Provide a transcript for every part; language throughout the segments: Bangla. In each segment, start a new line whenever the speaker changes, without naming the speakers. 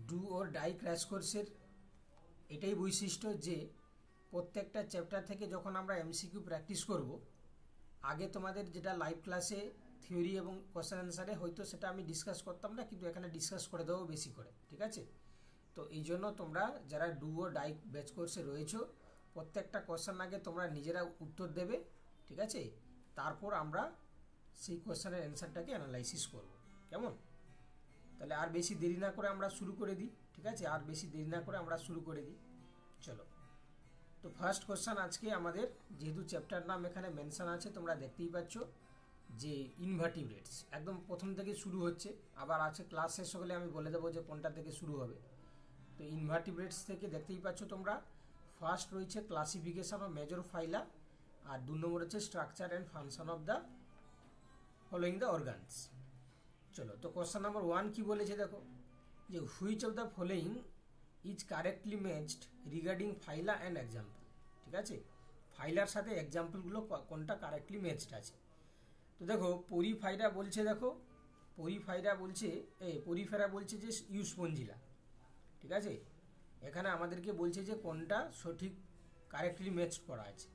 ডু ওর ডাই ক্র্যাশ কোর্সের এটাই বৈশিষ্ট্য যে প্রত্যেকটা চ্যাপ্টার থেকে যখন আমরা এমসিকিউ প্র্যাকটিস করব, আগে তোমাদের যেটা লাইভ ক্লাসে থিওরি এবং কোশ্চেন অ্যান্সারে হয়তো সেটা আমি ডিসকাস করতাম না, কিন্তু এখানে ডিসকাস করে দেবো বেশি করে, ঠিক আছে? তো এই জন্য তোমরা যারা ডু ও ডাই ব্যাচ কোর্সে রয়েছো, প্রত্যেকটা কোশ্চেন আগে তোমরা নিজেরা উত্তর দেবে, ঠিক আছে? তারপর আমরা সেই কোশ্চেনের অ্যান্সারটাকে অ্যানালাইসিস করব, কেমন? তাহলে আর বেশি দেরি না করে আমরা শুরু করে দিই, ঠিক আছে? আর বেশি দেরি না করে আমরা শুরু করে দিই, চলো। তো ফার্স্ট কোশ্চেন আজকে আমাদের, যেহেতু চ্যাপ্টার নাম এখানে মেনশন আছে তোমরা দেখতেই পাচ্ছ যে ইনভার্টিব্রেটস, একদম প্রথম থেকে শুরু হচ্ছে। আবার আছে ক্লাস শেষ হলে আমি বলে দেবো যে কোনটা থেকে শুরু হবে। তো ইনভার্টিব্রেটস থেকে দেখতেই পাচ্ছ তোমরা, ফার্স্ট রয়েছে ক্লাসিফিকেশন অফ মেজর ফাইলা, আর 2 নম্বর হচ্ছে structure and function of the following the organs. চলো, তো কোশ্চেন নাম্বার 1 কি বলেছে দেখো, যে which of the following is correctly matched regarding phyla and example, ঠিক আছে? ফাইলার সাথে এক্সাম্পলগুলো কোনটা কারেক্টলি ম্যাচড আছে। তো দেখো পরিফাইরা বলছে, দেখো পরিফেরা বলছে যে ইউস্পঞ্জিলা, ঠিক আছে? এখানে আমাদেরকে বলছে যে কোনটা সঠিক কারেক্টলি ম্যাচড করা আছে।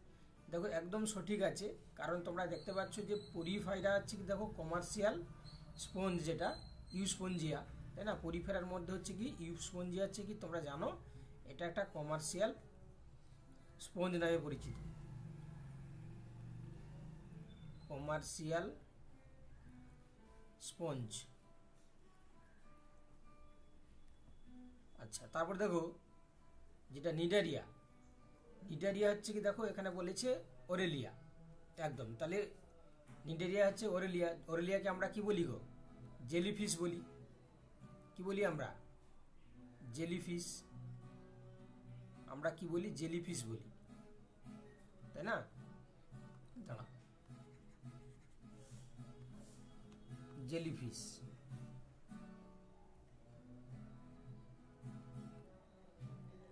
দেখো একদম সঠিক আছে, কারণ তোমরা দেখতে পাচ্ছ যে পরিফাইরা হচ্ছে কি, দেখো কমার্শিয়াল স্পঞ্জ যেটা ইউস্পঞ্জিয়া, তাই না? পরিফেরার মধ্যে হচ্ছে কি ইউস্পঞ্জিয়া হচ্ছে কি, তোমরা জানো এটা একটা কমার্শিয়াল স্পঞ্জ নামে পরিচিত, কমার্শিয়াল স্পঞ্জ। আচ্ছা, তারপর দেখো যেটা নিডারিয়া হচ্ছে কি, দেখো এখানে বলেছে ওরেলিয়া, একদম। তাহলে নিডারিয়া হচ্ছে ওরেলিয়াকে আমরা কি বলি গো? জেলিফিশ বলি। কি বলি আমরা? জেলিফিশ। আমরা কি বলি? জেলিফিশ বলি, তাই না? দাঁড়া, জেলিফিশ।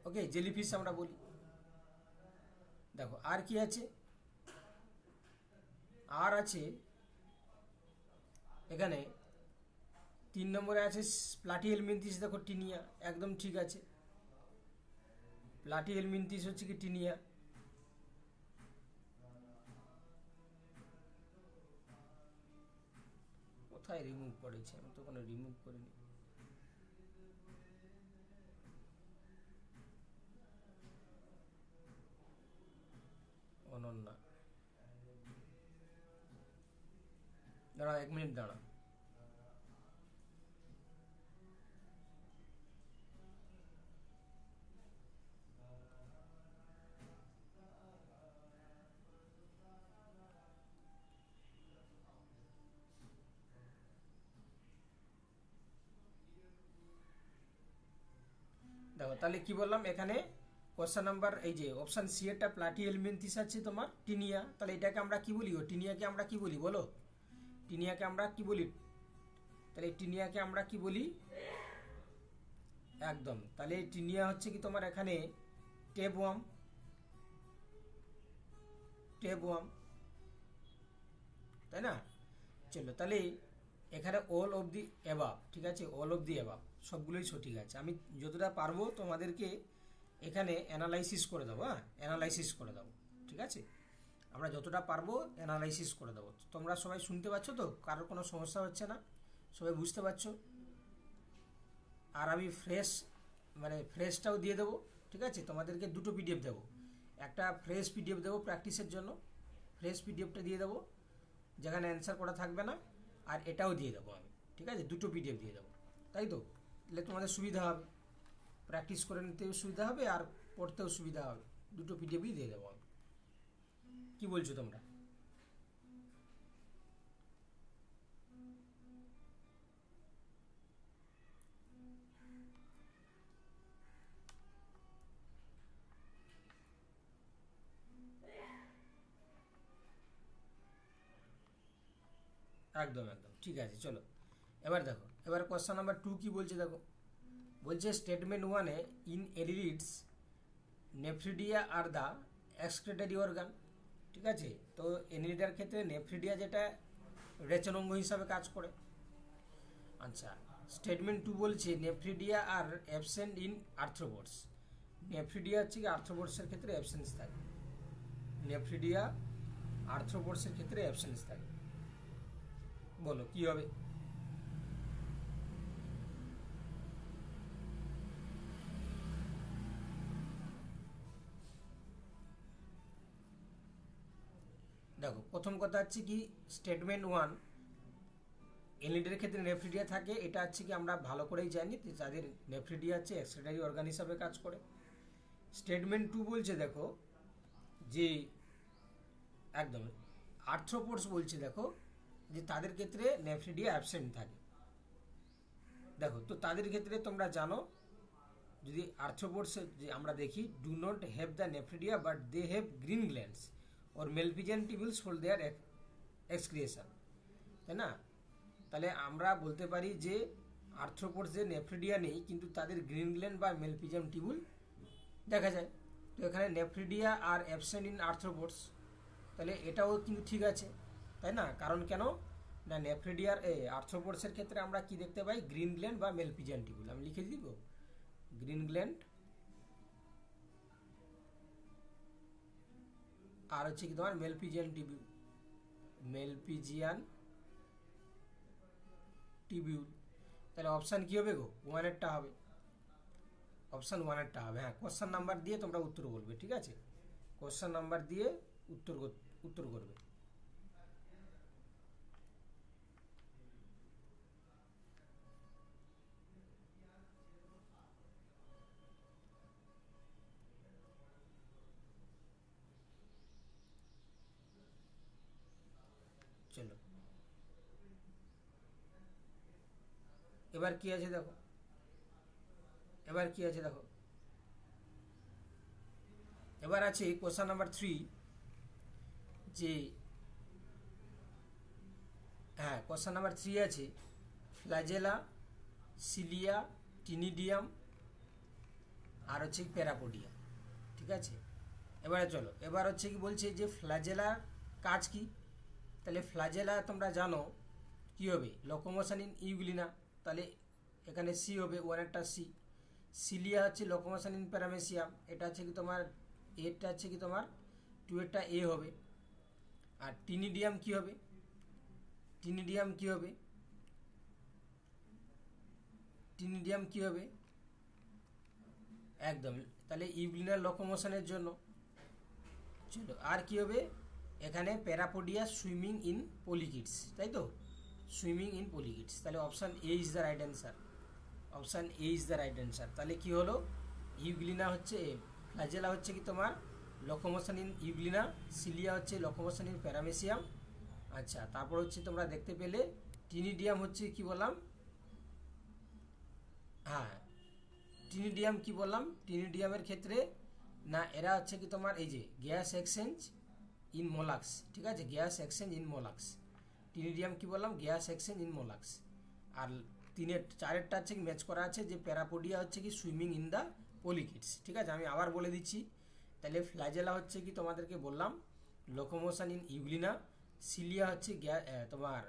ওকে, জেলিফিশ আমরা বলি। দেখো আর কি আছে, আর আছে এখানে 3 নম্বরে আছে প্লাটিহেলমিনথিস। দেখো টিনিয়া, একদম ঠিক আছে। প্লাটিহেলমিনথিস হচ্ছে কি টিনিয়া। কোথায় রিমুভ করেছে? আমি তো কোনো রিমুভ করিনি। অনন্যা, দাঁড়া 1 মিনিট দাঁড়া। দেখো তাহলে কি বললাম এখানে কোশ্চেন নাম্বার, এই যে অপশন সি এরটা প্লাটিহেলমিনথিস আছে তোমার টিনিয়া। তাহলে এটাকে আমরা কি বলি? টিনিয়াকে আমরা কি বলি বলো? টিনিয়াকে আমরা কি বলি? তাহলে টিনিয়াকে আমরা কি বলি? একদম। তাহলে টিনিয়া হচ্ছে কি তোমার এখানে টেপওয়ার্ম, তাই না? চলো, তাহলে এখানে অল অফ দি অ্যাবাভ, ঠিক আছে? অল অফ দি অ্যাবাভ সবগুলোই সঠিক আছে। আমি যতটা পারবো তোমাদেরকে এখানে অ্যানালাইসিস করে দেবো, হ্যাঁ, অ্যানালাইসিস করে দেবো, ঠিক আছে? আমরা যতটা পারবো অ্যানালাইসিস করে দেবো। তোমরা সবাই শুনতে পাচ্ছ তো? কারোর কোনো সমস্যা হচ্ছে না? সবাই বুঝতে পারছো? আর আমি ফ্রেশটাও দিয়ে দেবো, ঠিক আছে? তোমাদেরকে 2টো পিডিএফ দেবো, একটা ফ্রেশ পিডিএফ দেবো প্র্যাকটিসের জন্য, ফ্রেশ পিডিএফটা দিয়ে দেবো যেখানে অ্যান্সার করা থাকবে না, আর এটাও দিয়ে দেবো আমি, ঠিক আছে? 2টো পিডিএফ দিয়ে দেবো, তাই তো? তাহলে তোমাদের সুবিধা হবে, প্র্যাকটিস করে নিতেও সুবিধা হবে আর পড়তেও সুবিধা হবে। 2টো পিডিএফই দিয়ে দেবো আমি। কি বলছো তোমরা? একদম ঠিক আছে। চলো এবার দেখো, এবার কোশ্চেন নাম্বার 2 কি বলছে দেখো, বলছে স্টেটমেন্ট 1-এ in annelids nephridia are the excretory organ, ঠিক আছে? তো এনিলিডার ক্ষেত্রে নেফ্রিডিয়া যেটা রেচন অঙ্গ হিসাবে কাজ করে। আচ্ছা, স্টেটমেন্ট 2 বলছে nephridia are absent in arthropods. Nephridia হচ্ছে কি আর্থ্রোপোডসের ক্ষেত্রে অ্যাবসেন্স থাকে, নেফ্রিডিয়া আর্থ্রোপোডসের ক্ষেত্রে অ্যাবসেন্স থাকে। বলো কি হবে? দেখো প্রথম কথা হচ্ছে কি স্টেটমেন্ট 1 এলিডের ক্ষেত্রে নেফ্রিডিয়া থাকে, এটা হচ্ছে কি আমরা ভালো করেই জানি যাদের নেফ্রিডিয়া আছে এক্সক্রিটরি অর্গান হিসাবে কাজ করে। স্টেটমেন্ট 2 বলছে দেখো যে একদম আর্থ্রোপোডস বলছে দেখো যে তাদের ক্ষেত্রে নেফ্রিডিয়া অ্যাবসেন্ট থাকে। দেখো তো তাদের ক্ষেত্রে তোমরা জানো যদি আর্থ্রোপোডস যে আমরা দেখি do not have the nephridia but they have green glands or Malpighian tubules for their excretion, তাই না? তাহলে আমরা বলতে পারি যে আর্থ্রোপোডসের নেফ্রিডিয়া নেই কিন্তু তাদের গ্রিন গ্ল্যান্ড বা মেলপিজিয়াম টিবিউল দেখা যায়। তো এখানে নেফ্রিডিয়া আর অ্যাবসেন্ট ইন আর্থ্রোপোডস, তাহলে এটাও কিন্তু ঠিক আছে, তাই না? কারণ কেন না নেফ্রিডিয়ার আর্থ্রোপোডসের ক্ষেত্রে আমরা কি দেখতে পাই গ্রিন গ্ল্যান্ড বা মেলপিজিয়ান টিবিউল। আমি লিখে দিব গ্রিন গ্ল্যান্ড আর হচ্ছে কি তোমার মেলপিজিয়ান টিবিউল, মেলপিজিয়ান টিবিউল। তাহলে অপশান কি হবে গো? 1-এরটা হবে, অপশান 1-এরটা হবে। হ্যাঁ, কোশ্চেন নাম্বার দিয়ে তোমরা উত্তর বলবে, ঠিক আছে? কোশ্চেন নাম্বার দিয়ে উত্তর করবে। চলো এবার কি আছে দেখো, এবার কি আছে দেখো, এবার আছে কোশ্চেন নাম্বার 3 যে হ্যাঁ কোশ্চেন নাম্বার 3 আছে ফ্ল্যাজেলা, সিলিয়া, টিনিডিয়াম আর হচ্ছে প্যারাপোডিয়া, ঠিক আছে? এবারে চলো এবার হচ্ছে কি বলছে যে ফ্ল্যাজেলার কাজ কি। তাহলে ফ্ল্যাজেলা তোমরা জানো কি হবে লোকোমোশন ইন ইউগ্লিনা, তাহলে এখানে সি হবে, 1-এরটা সি। সিলিয়া হচ্ছে লোকোমোশন ইন প্যারামেসিয়াম, এটা হচ্ছে কি তোমার এটা হচ্ছে কি তোমার 2-এরটা এ হবে। আর টিনিডিয়াম কি হবে? টিনিডিয়াম কি হবে? টিনিডিয়াম কি হবে? একদম, তাহলে ইউগ্লিনার লোকোমোশনের জন্য। চলো আর কি হবে এখানে প্যারাপোডিয়া সুইমিং ইন পলিকিডস, তাই তো? সুইমিং ইন পলিকিডস, তাহলে option A is the right answer, option A is the right answer. তাহলে কি হলো ইউগ্লিনা হচ্ছে ফ্ল্যাজেলা হচ্ছে কি তোমার লোকোমোশন ইন ইউগ্লিনা, সিলিয়া হচ্ছে লোকোমোশন ইন প্যারামেসিয়াম। আচ্ছা তারপর হচ্ছে তোমরা দেখতে পেলে টিনিডিয়াম হচ্ছে কি বললাম, হ্যাঁ টিনিডিয়াম কি বললাম, টিনিডিয়ামের ক্ষেত্রে না এরা হচ্ছে কি তোমার এই যে গ্যাস এক্সচেঞ্জ ইন মোলাক্স, ঠিক আছে? Gas exchange in molluscs. Ctenidium কি বললাম গ্যাস এক্সচেঞ্জ ইন মোলাক্স। আর 4-এরটা হচ্ছে কি ম্যাচ করা আছে যে প্যারাপোডিয়া হচ্ছে কি সুইমিং ইন দ্য পলিকিডস, ঠিক আছে? আমি আবার বলে দিচ্ছি। তাহলে ফ্ল্যাজেলা হচ্ছে কি তোমাদেরকে বললাম লোকোমোশন ইন ইউগ্লিনা, সিলিয়া হচ্ছে তোমার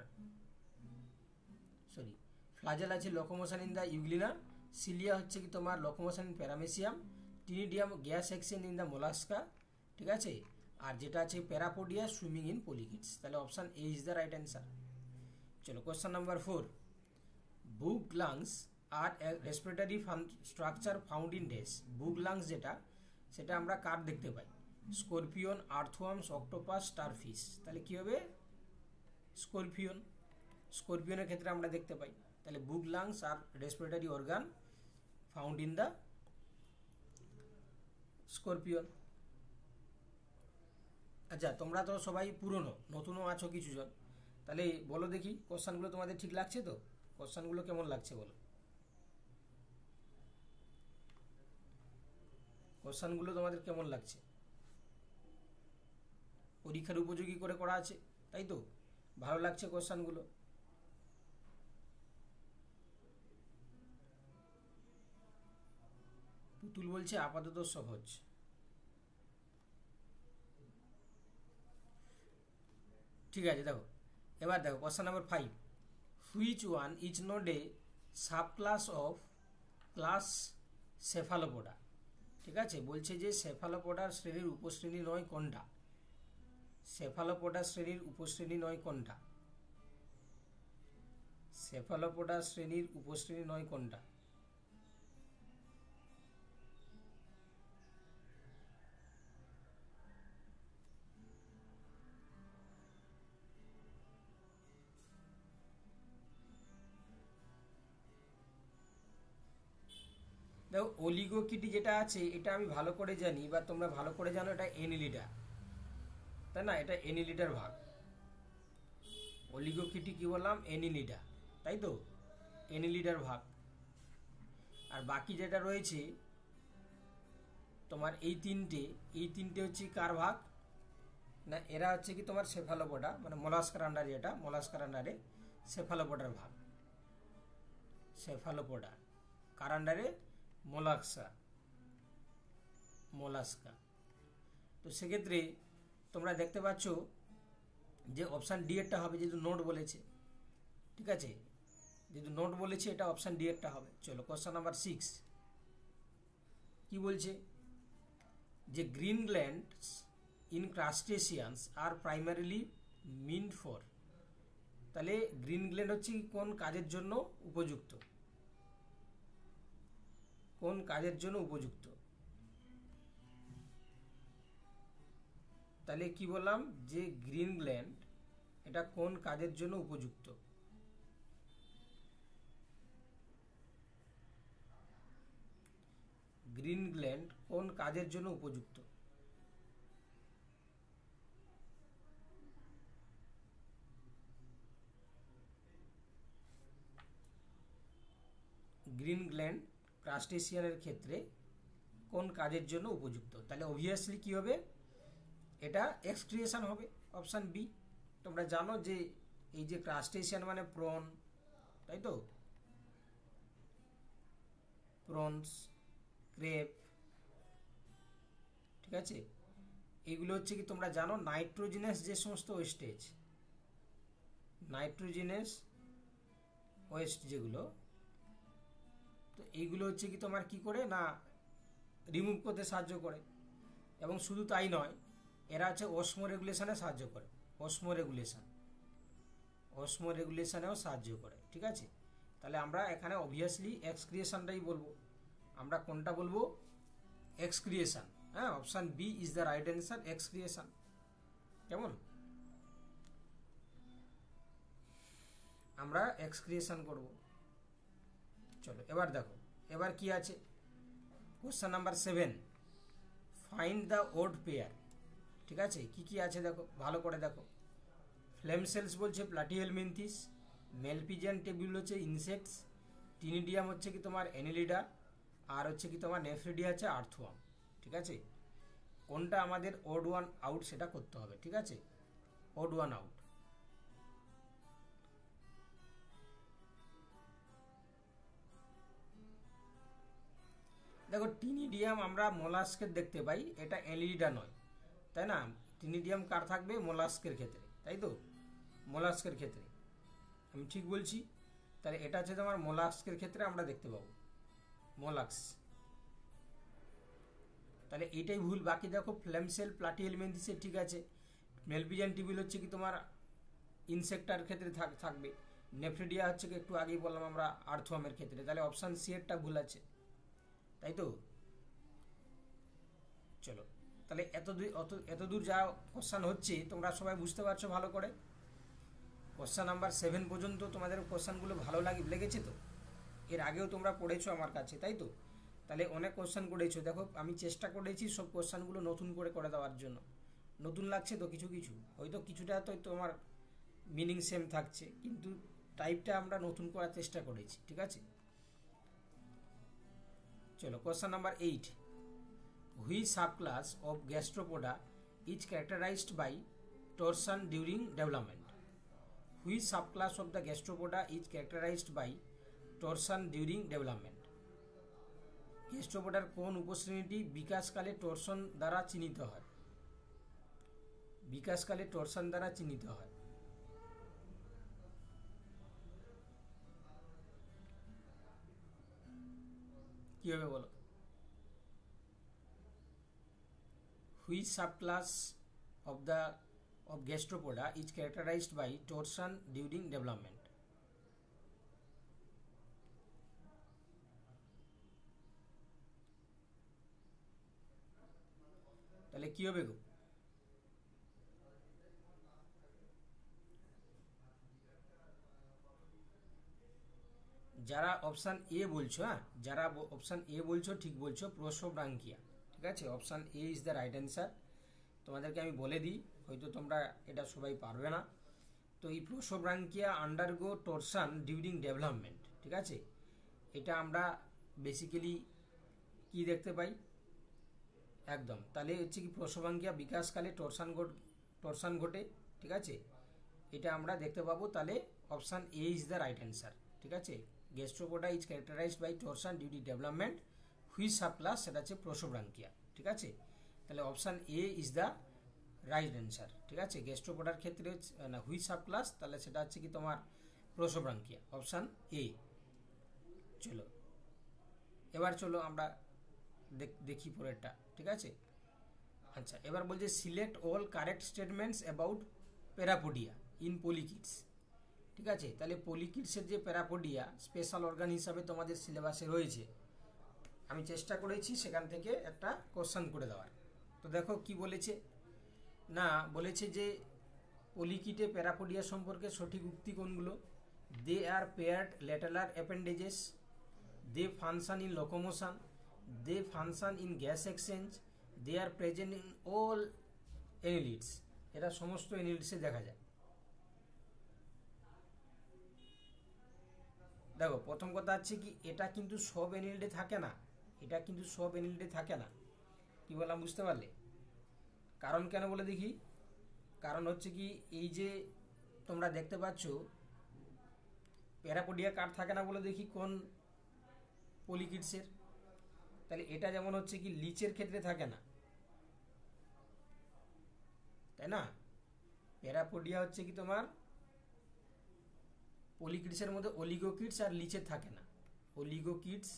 সরি ফ্ল্যাজেলা আছে locomotion in the Euglena, cilia হচ্ছে কি তোমার locomotion in Paramecium, ctenidium gas exchange in the Mollusca, ঠিক আছে? আর যেটা আছে প্যারাপোডিয়া সুইমিং ইন পলিকিডস, তাহলে option A is the right answer. চলো question number 4 book lungs are respiratory structure found in dash. Book lungs যেটা সেটা আমরা কার দেখতে পাই স্করপিয়ন, আর্থওয়ার্মস, অক্টোপাস, স্টারফিশ। তাহলে কি হবে স্করপিয়ন, স্করপিয়নের ক্ষেত্রে আমরা দেখতে পাই। তাহলে book lungs are respiratory organ found in the scorpion. আচ্ছা তোমরা তো সবাই পুরনো, নতুনও আছো কিছুজন, তাহলে বলো দেখি কোশ্চেনগুলো তোমাদের ঠিক লাগছে তো? কোশ্চেনগুলো কেমন লাগছে বলো, কোশ্চেনগুলো তোমাদের কেমন লাগছে? পরীক্ষার উপযোগী করে করা আছে তাই তো? ভালো লাগছে কোশ্চেনগুলো? পুতুল বলছে আপাতত সহজ। ঠিক আছে দেখো এবার দেখো question number 5 which one is not a subclass of class Cephalopoda. ঠিক আছে, বলছে যে সেফালোপোডার শ্রেণীর উপশ্রেণী নয় কোনটা? সেফালোপোডা শ্রেণীর উপশ্রেণী নয় কোনটা? সেফালোপোডা শ্রেণীর উপশ্রেণী নয় কোনটা? দেখো অলিগোকিটি যেটা আছে এটা আমি ভালো করে জানি বা তোমরা ভালো করে জানো, এটা এনিলিডা, তাই না? এটা এনিলিডার ভাগ। অলিগোকিটি কি বললাম? এনিলিডা, তাই তো? এনিলিডার ভাগ। আর বাকি যেটা রয়েছে তোমার এই তিনটে হচ্ছে কার ভাগ? না, এরা হচ্ছে কি তোমার সেফালোপোডা, মানে মোলাস্কার আন্ডারে, এটা মোলাস্কার আন্ডারে সেফালোপোডার ভাগ। সেফালোপোডা কার আন্ডারে? মোলাস্কা। তো সেক্ষেত্রে তোমরা দেখতে পাচ্ছ যে অপশান ডি এরটা হবে, যেহেতু নোট বলেছে। ঠিক আছে, যেহেতু নোট বলেছে এটা অপশান ডি এরটা হবে। চলো কোশ্চেন নাম্বার 6 কি বলছে? যে green glands in crustaceans are primarily meant for. তাহলে গ্রিন গ্ল্যান্ড হচ্ছে কোন কাজের জন্য উপযুক্ত? কোন কাজের জন্য উপযুক্ত? তাহলে কি বললাম যে গ্রিন গ্ল্যান্ড এটা কোন কাজের জন্য উপযুক্ত? গ্রিন গ্ল্যান্ড কোন কাজের জন্য উপযুক্ত? গ্রিন গ্ল্যান্ড ক্রাস্টেসিয়ানের ক্ষেত্রে কোন কাজের জন্য উপযুক্ত? তাহলে অবভিয়াসলি কি হবে? এটা এক্সক্রিয়েশন হবে, অপশান বি। তোমরা জানো যে এই যে ক্রাস্টেসিয়ান মানে প্রন, তাই তো? প্রনস, ক্রেপ, ঠিক আছে, এগুলো হচ্ছে কি তোমরা জানো নাইট্রোজেনাস যে সমস্ত ওয়েস্টেজ, নাইট্রোজেনাস ওয়েস্ট যেগুলো, তো এইগুলো হচ্ছে কি তোমার কি করে না রিমুভ করতে সাহায্য করে। এবং শুধু তাই নয়, এরা হচ্ছে অসমো রেগুলেশনে সাহায্য করে। অসমো রেগুলেশনেও সাহায্য করে। ঠিক আছে, তাহলে আমরা এখানে অবভিয়াসলি এক্সক্রিয়েশনটাই বলবো। আমরা কোনটা বলবো? এক্সক্রিয়েশন। হ্যাঁ, option B is the right answer, excretion. কেমন? আমরা এক্সক্রিয়েশন করব। চলো এবার দেখো, এবার কি আছে? Question number 7, find the odd pair. ঠিক আছে, কি কি আছে দেখো, ভালো করে দেখো। ফ্লেম সেলস বলছে প্লাটিহেলমিনথিস, মেলপিজিয়ান টেবিল হচ্ছে ইনসেক্টস, টিনিডিয়াম হচ্ছে কি তোমার এনিলিডা, আর হচ্ছে কি তোমার নেফ্রিডিয়া হচ্ছে আর্থওয়ার্ম। ঠিক আছে, কোনটা আমাদের ওড ওয়ান আউট সেটা করতে হবে। ঠিক আছে, ওড ওয়ান আউট। দেখো টিনিডিয়াম আমরা মোলাস্কের দেখতে পাই, এটা এনিলিডা নয়, তাই না? টিনিডিয়াম কার থাকবে? মোলাস্কের ক্ষেত্রে, তাই তো? মোলাস্কের ক্ষেত্রে আমি ঠিক বলছি। তাহলে এটা হচ্ছে তোমার মোলাস্কের ক্ষেত্রে আমরা দেখতে পাবো, মোলাক্স। তাহলে এইটাই ভুল। বাকি দেখো ফ্লেম সেল প্লাটিহেলমিনথিসে ঠিক আছে, মেলপিজিয়ান টিবিল হচ্ছে কি তোমার ইনসেক্টার ক্ষেত্রে থাকবে, নেফ্রিডিয়া হচ্ছে কি একটু আগেই বললাম আমরা আর্থওয়ার্মের ক্ষেত্রে। তাহলে অপশান সি এরটা ভুল আছে, তাই তো? চলো তাহলে এতদূর যা কোশ্চেন হচ্ছে তোমরা সবাই বুঝতে পারছো ভালো করে? কোশ্চেন নাম্বার 7 পর্যন্ত তোমাদের কোশ্চেনগুলো ভালো লেগেছে তো? এর আগেও তোমরা পড়েছো আমার কাছে, তাই তো? তাহলে অনেক কোশ্চেন করেছো। দেখো আমি চেষ্টা করেছি সব কোশ্চেনগুলো নতুন করে দেওয়ার জন্য। নতুন লাগছে তো কিছু কিছু, হয়তো কিছুটা তো তোমার মিনিং সেম থাকছে, কিন্তু টাইপটা আমরা নতুন করার চেষ্টা করেছি। ঠিক আছে, চলো question number 8, which subclass of Gastropoda is characterized by torsion during development? Which subclass of the gastropoda is characterized by torsion during development? গ্যাস্ট্রোপোডার কোন উপশ্রেণীটি বিকাশকালে টর্সন দ্বারা চিহ্নিত হয়? বিকাশকালে টর্সন দ্বারা চিহ্নিত হয়। কি হবে বলো? Which subclass of gastropoda is characterized by torsion during development? তাহলে কি হবে গো? যারা অপশান এ বলছো, হ্যাঁ যারা অপশান এ বলছো ঠিক বলছো, প্রোসোব্রাঙ্কিয়া। ঠিক আছে, option A is the right answer. তোমাদেরকে আমি বলে দিই, হয়তো তোমরা এটা সবাই পারবে না। তো এই প্রোসোব্রাঙ্কিয়া আন্ডারগো টরশন ডিউরিং ডেভেলপমেন্ট। ঠিক আছে, এটা আমরা বেসিক্যালি কি দেখতে পাই? একদম, তাহলে হচ্ছে কি প্রোসোব্রাঙ্কিয়া বিকাশকালে টরশন ঘটে। ঠিক আছে, এটা আমরা দেখতে পাবো। তাহলে option A is the right answer. ঠিক আছে, Gastropoda is characterized by torsion during development, which subclass সেটা হচ্ছে প্রোসোব্রাঙ্কিয়া। ঠিক আছে, তাহলে option A is the right answer. ঠিক আছে, গ্যাস্ট্রোপোডার ক্ষেত্রে না হুইচ সাবক্লাস, তাহলে সেটা হচ্ছে কি তোমার প্রোসোব্রাঙ্কিয়া, অপশান এ। চলো এবার চলো আমরা দেখি পরেরটা। ঠিক আছে, আচ্ছা এবার বলছে select all correct statements about parapodia in polychaetes. ঠিক আছে, তাহলে পলিকিডসের যে প্যারাপোডিয়া স্পেশাল অর্গান হিসাবে তোমাদের সিলেবাসে রয়েছে, আমি চেষ্টা করেছি সেখান থেকে একটা কোশ্চেন করে দেওয়ার। তো দেখো কি বলেছে না, বলেছে যে পলিকিডে প্যারাপোডিয়া সম্পর্কে সঠিক উক্তি কোনগুলো? They are paired lateral appendages, they function in locomotion, they function in gas exchange, they are present in all annelids. এরা সমস্ত এনিলিডসে দেখা যায়। দেখো প্রথম কথা হচ্ছে কি, এটা কিন্তু সব এনিলিডে থাকে না, এটা কিন্তু সব এনিলিডে থাকে না। কি বললাম বুঝতে পারলে? কারণ কেন বলে দেখি, কারণ হচ্ছে কি এই যে তোমরা দেখতে পাচ্ছ প্যারাপোডিয়া কার থাকে না বলে দেখি কোন পলিকিডসের? তাহলে এটা যেমন হচ্ছে কি লিচের ক্ষেত্রে থাকে না, তাই না? প্যারাপোডিয়া হচ্ছে কি তোমার পলিকিডসের মধ্যে অলিগোকিডস আর লিচের থাকে না। অলিগোকিডস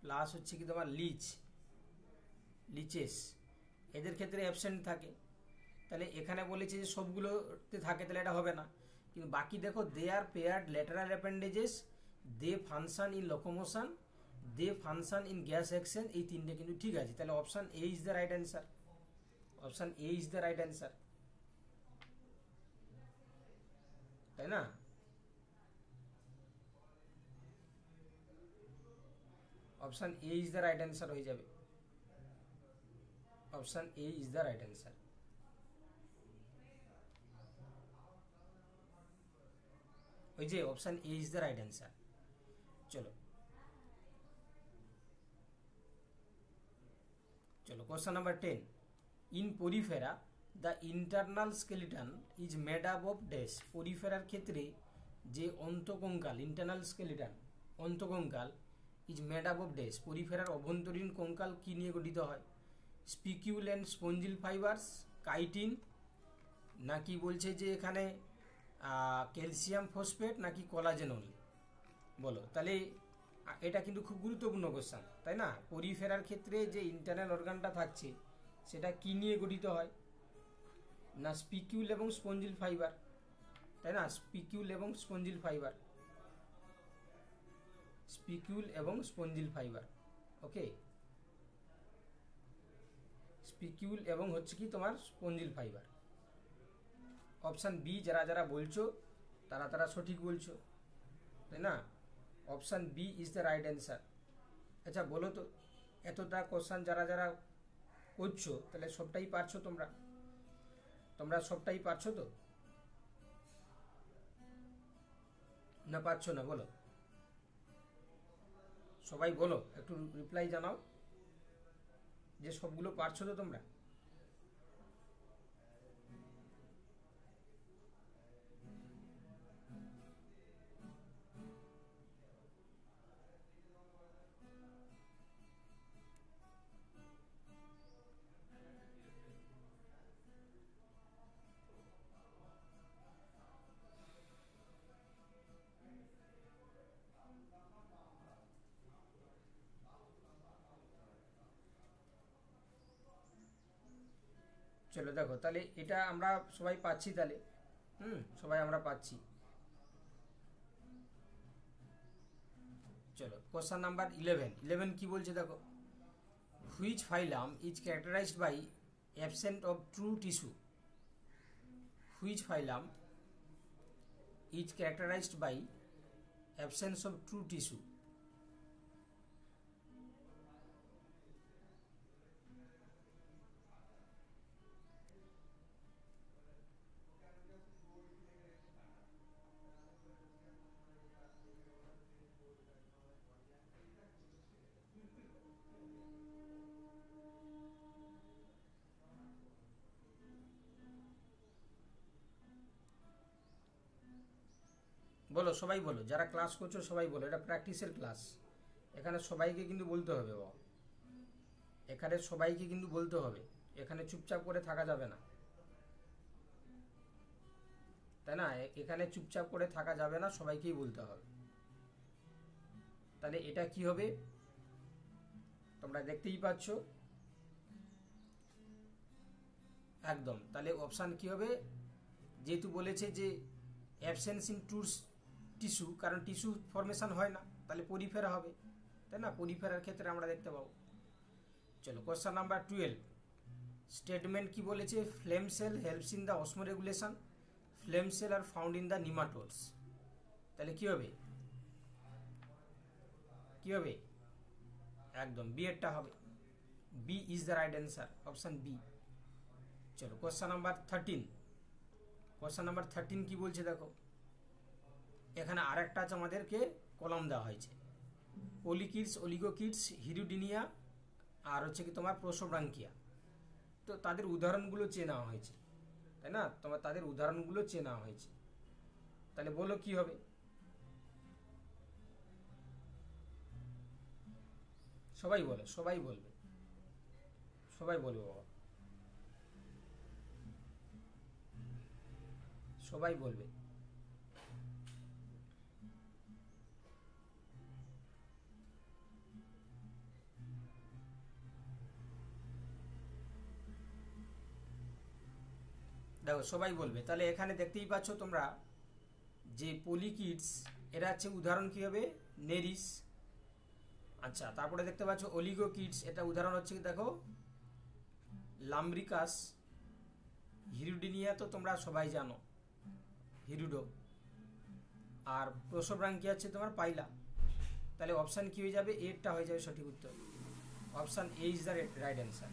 প্লাস হচ্ছে কি তোমার লিচেস, এদের ক্ষেত্রে অ্যাবসেন্ট থাকে। তাহলে এখানে বলেছে যে সবগুলোতে থাকে, তাহলে এটা হবে না। কিন্তু বাকি দেখো, they are paired lateral appendages, they function in locomotion, they function in gas exchange, এই তিনটে কিন্তু ঠিক আছে। তাহলে option A is the right answer. Option A is the right answer, তাই না? Option A is the right answer হয়ে যাবে। Option A is the right answer. ওই যে option A is the right answer. চলো question number 10। In Porifera the internal skeleton is made up of dash. পরিফেরার ক্ষেত্রে যে অন্তকঙ্কাল, ইন্টারনাল স্কেলিটন অন্তকঙ্কাল, is made up of dash. পরিফেরার অভ্যন্তরীণ কঙ্কাল কি নিয়ে গঠিত হয়? Spicule and spongin fibres, chitin, নাকি বলছে যে এখানে ক্যালসিয়াম ফসফেট, নাকি কোলাজেন অনলি? বলো। তাহলে এটা কিন্তু খুব গুরুত্বপূর্ণ কোশ্চেন, তাই না? পরিফেরার ক্ষেত্রে যে ইন্টারনাল অর্গানটা থাকছে সেটা কি নিয়ে গঠিত হয়? না স্পিকিউল এবং স্পঞ্জিল ফাইবার, তাই না? স্পিকিউল এবং স্পঞ্জিল ফাইবার, স্পিকিউল এবং স্পঞ্জিল ফাইবার। ওকে, স্পিকিউল এবং হচ্ছে কি তোমার স্পঞ্জিল ফাইবার। অপশান বি যারা যারা বলছো তারা সঠিক বলছো, তাই না? Option B is the right answer. আচ্ছা বলো তো, এতটা কোশ্চেন যারা যারা করছো তাহলে সবটাই পারছো তোমরা সবটাই পারছো তো, না পারছো না? বলো, সবাই বলো, একটু রিপ্লাই জানাও যে সবগুলো পারছো তো তোমরা। চলো দেখো, তাহলে এটা আমরা সবাই পাচ্ছি, তাহলে সবাই আমরা পাচ্ছি। চলো কোশ্চেন নাম্বার 11 কি বলছে দেখো, which phylum is characterized by absent of true tissue, which phylum is characterized by absence of true tissue. বলো সবাই বলো, যারা ক্লাস করছো সবাই বলো, এটা প্র্যাকটিসের ক্লাস, এখানে সবাইকে কিন্তু বলতে হবে বাবা, এখানে সবাইকে কিন্তু বলতে হবে, এখানে চুপচাপ করে থাকা যাবে না, তাই না? এখানে চুপচাপ করে থাকা যাবে না, সবাইকেই বলতে হবে। তাহলে এটা কি হবে তোমরা দেখতেই পাচ্ছ একদম। তাহলে অপশান কি হবে, যেহেতু বলেছে যে অ্যাবসেন্স ইন ট্রু টিস্যু, কারণ টিস্যু ফর্মেশন হয় না, তাহলে পরিফেরা হবে, তাই না? পরিফেরার ক্ষেত্রে আমরা দেখতে পাবো। চলো কোশ্চেন নাম্বার 12, স্টেটমেন্ট কি বলেছে, flame cell helps in the osmoregulation, flame cell are found in the nematodes. তাহলে কি হবে, কি হবে, একদম বি এরটা হবে, B is the right answer, option B. চলো কোশ্চেন নাম্বার 13, কোশ্চেন নাম্বার 13 কি বলছে দেখো, এখানে আরেকটা আছে, আমাদেরকে কলাম দেওয়া হয়েছে, পলিকিডস, অলিগোকিডস, হিরুডিনিয়া আর হচ্ছে কি তোমার প্রোসোব্রাঙ্কিয়া। তো তাদের উদাহরণগুলো চেয়ে নেওয়া হয়েছে, তাই না? তোমার তাদের উদাহরণগুলো চেয়ে নেওয়া হয়েছে। তাহলে বলো কি হবে, সবাই বলে, সবাই বলবে, সবাই বলবে বাবা, সবাই বলবে। দেখো সবাই বলবে, তাহলে এখানে দেখতেই পাচ্ছ তোমরা যে পলিকিডস, এরা হচ্ছে উদাহরণ কি হবে, নেরিস। আচ্ছা, তারপরে দেখতে পাচ্ছ অলিগোকিডস, এটা উদাহরণ হচ্ছে কি দেখো লাম্ব্রিকাস, হিরুডিনিয়া তো তোমরা সবাই জানো, হিরুডো, আর প্রোসোব্রাঙ্কিয়া হচ্ছে তোমার পাইলা। তাহলে অপশান কি হয়ে যাবে, এরটা হয়ে যাবে সঠিক উত্তর, option A is the right answer.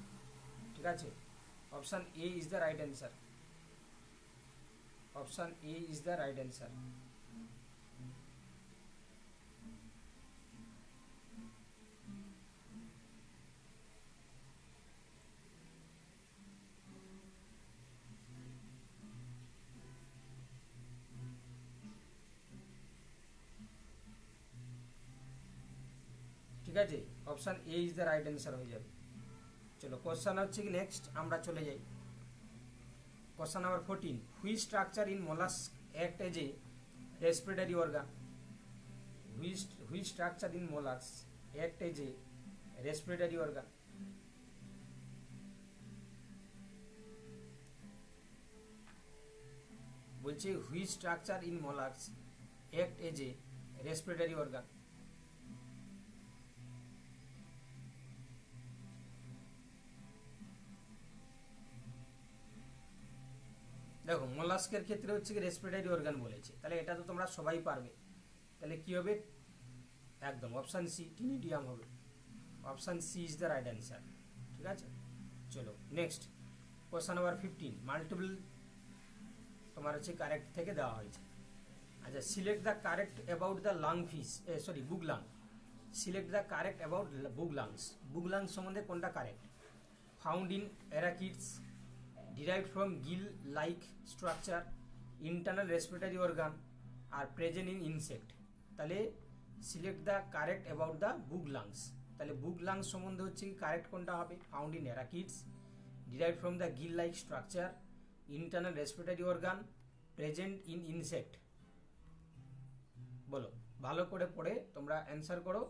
ঠিক আছে, option A is the right answer, option A is the right answer. ঠিক আছে, option A is the right answer হয়ে যাবে। চলো কোশ্চেন হচ্ছে কি নেক্সট আমরা চলে যাই, question number 14, which structure in mollusc act as a respiratory organ, which structure in mollusc act as a respiratory organ. বলছে which structure in mollusc act as a respiratory organ. দেখো মোলাস্কের ক্ষেত্রে হচ্ছে কি রেসপিরেটরি অর্গান বলেছে, তাহলে এটা তো তোমরা সবাই পারবে। তাহলে কি হবে, একদম অপশান সি, টিনিডিয়াম হবে, option C is the right answer. ঠিক আছে, চলো নেক্সট কোশ্চেন নাম্বার 15, মাল্টিপল তোমার হচ্ছে কারেক্ট থেকে দেওয়া হয়েছে। আচ্ছা, select the correct about the lung fish, book lung, select the correct about book lungs, book lungs সম্বন্ধে কোনটা correct, found in arachnids, derived from gill-like structure, internal respiratory organ, are present in insect। তাহলে select the correct about the book lungs, তাহলে বুক লাংস সম্বন্ধে হচ্ছে কি কারেক্ট কোনটা হবে, found in arachnids, derived from the gill-like structure, internal respiratory organ, present in insect। বলো ভালো করে পড়ে তোমরা অ্যান্সার করো,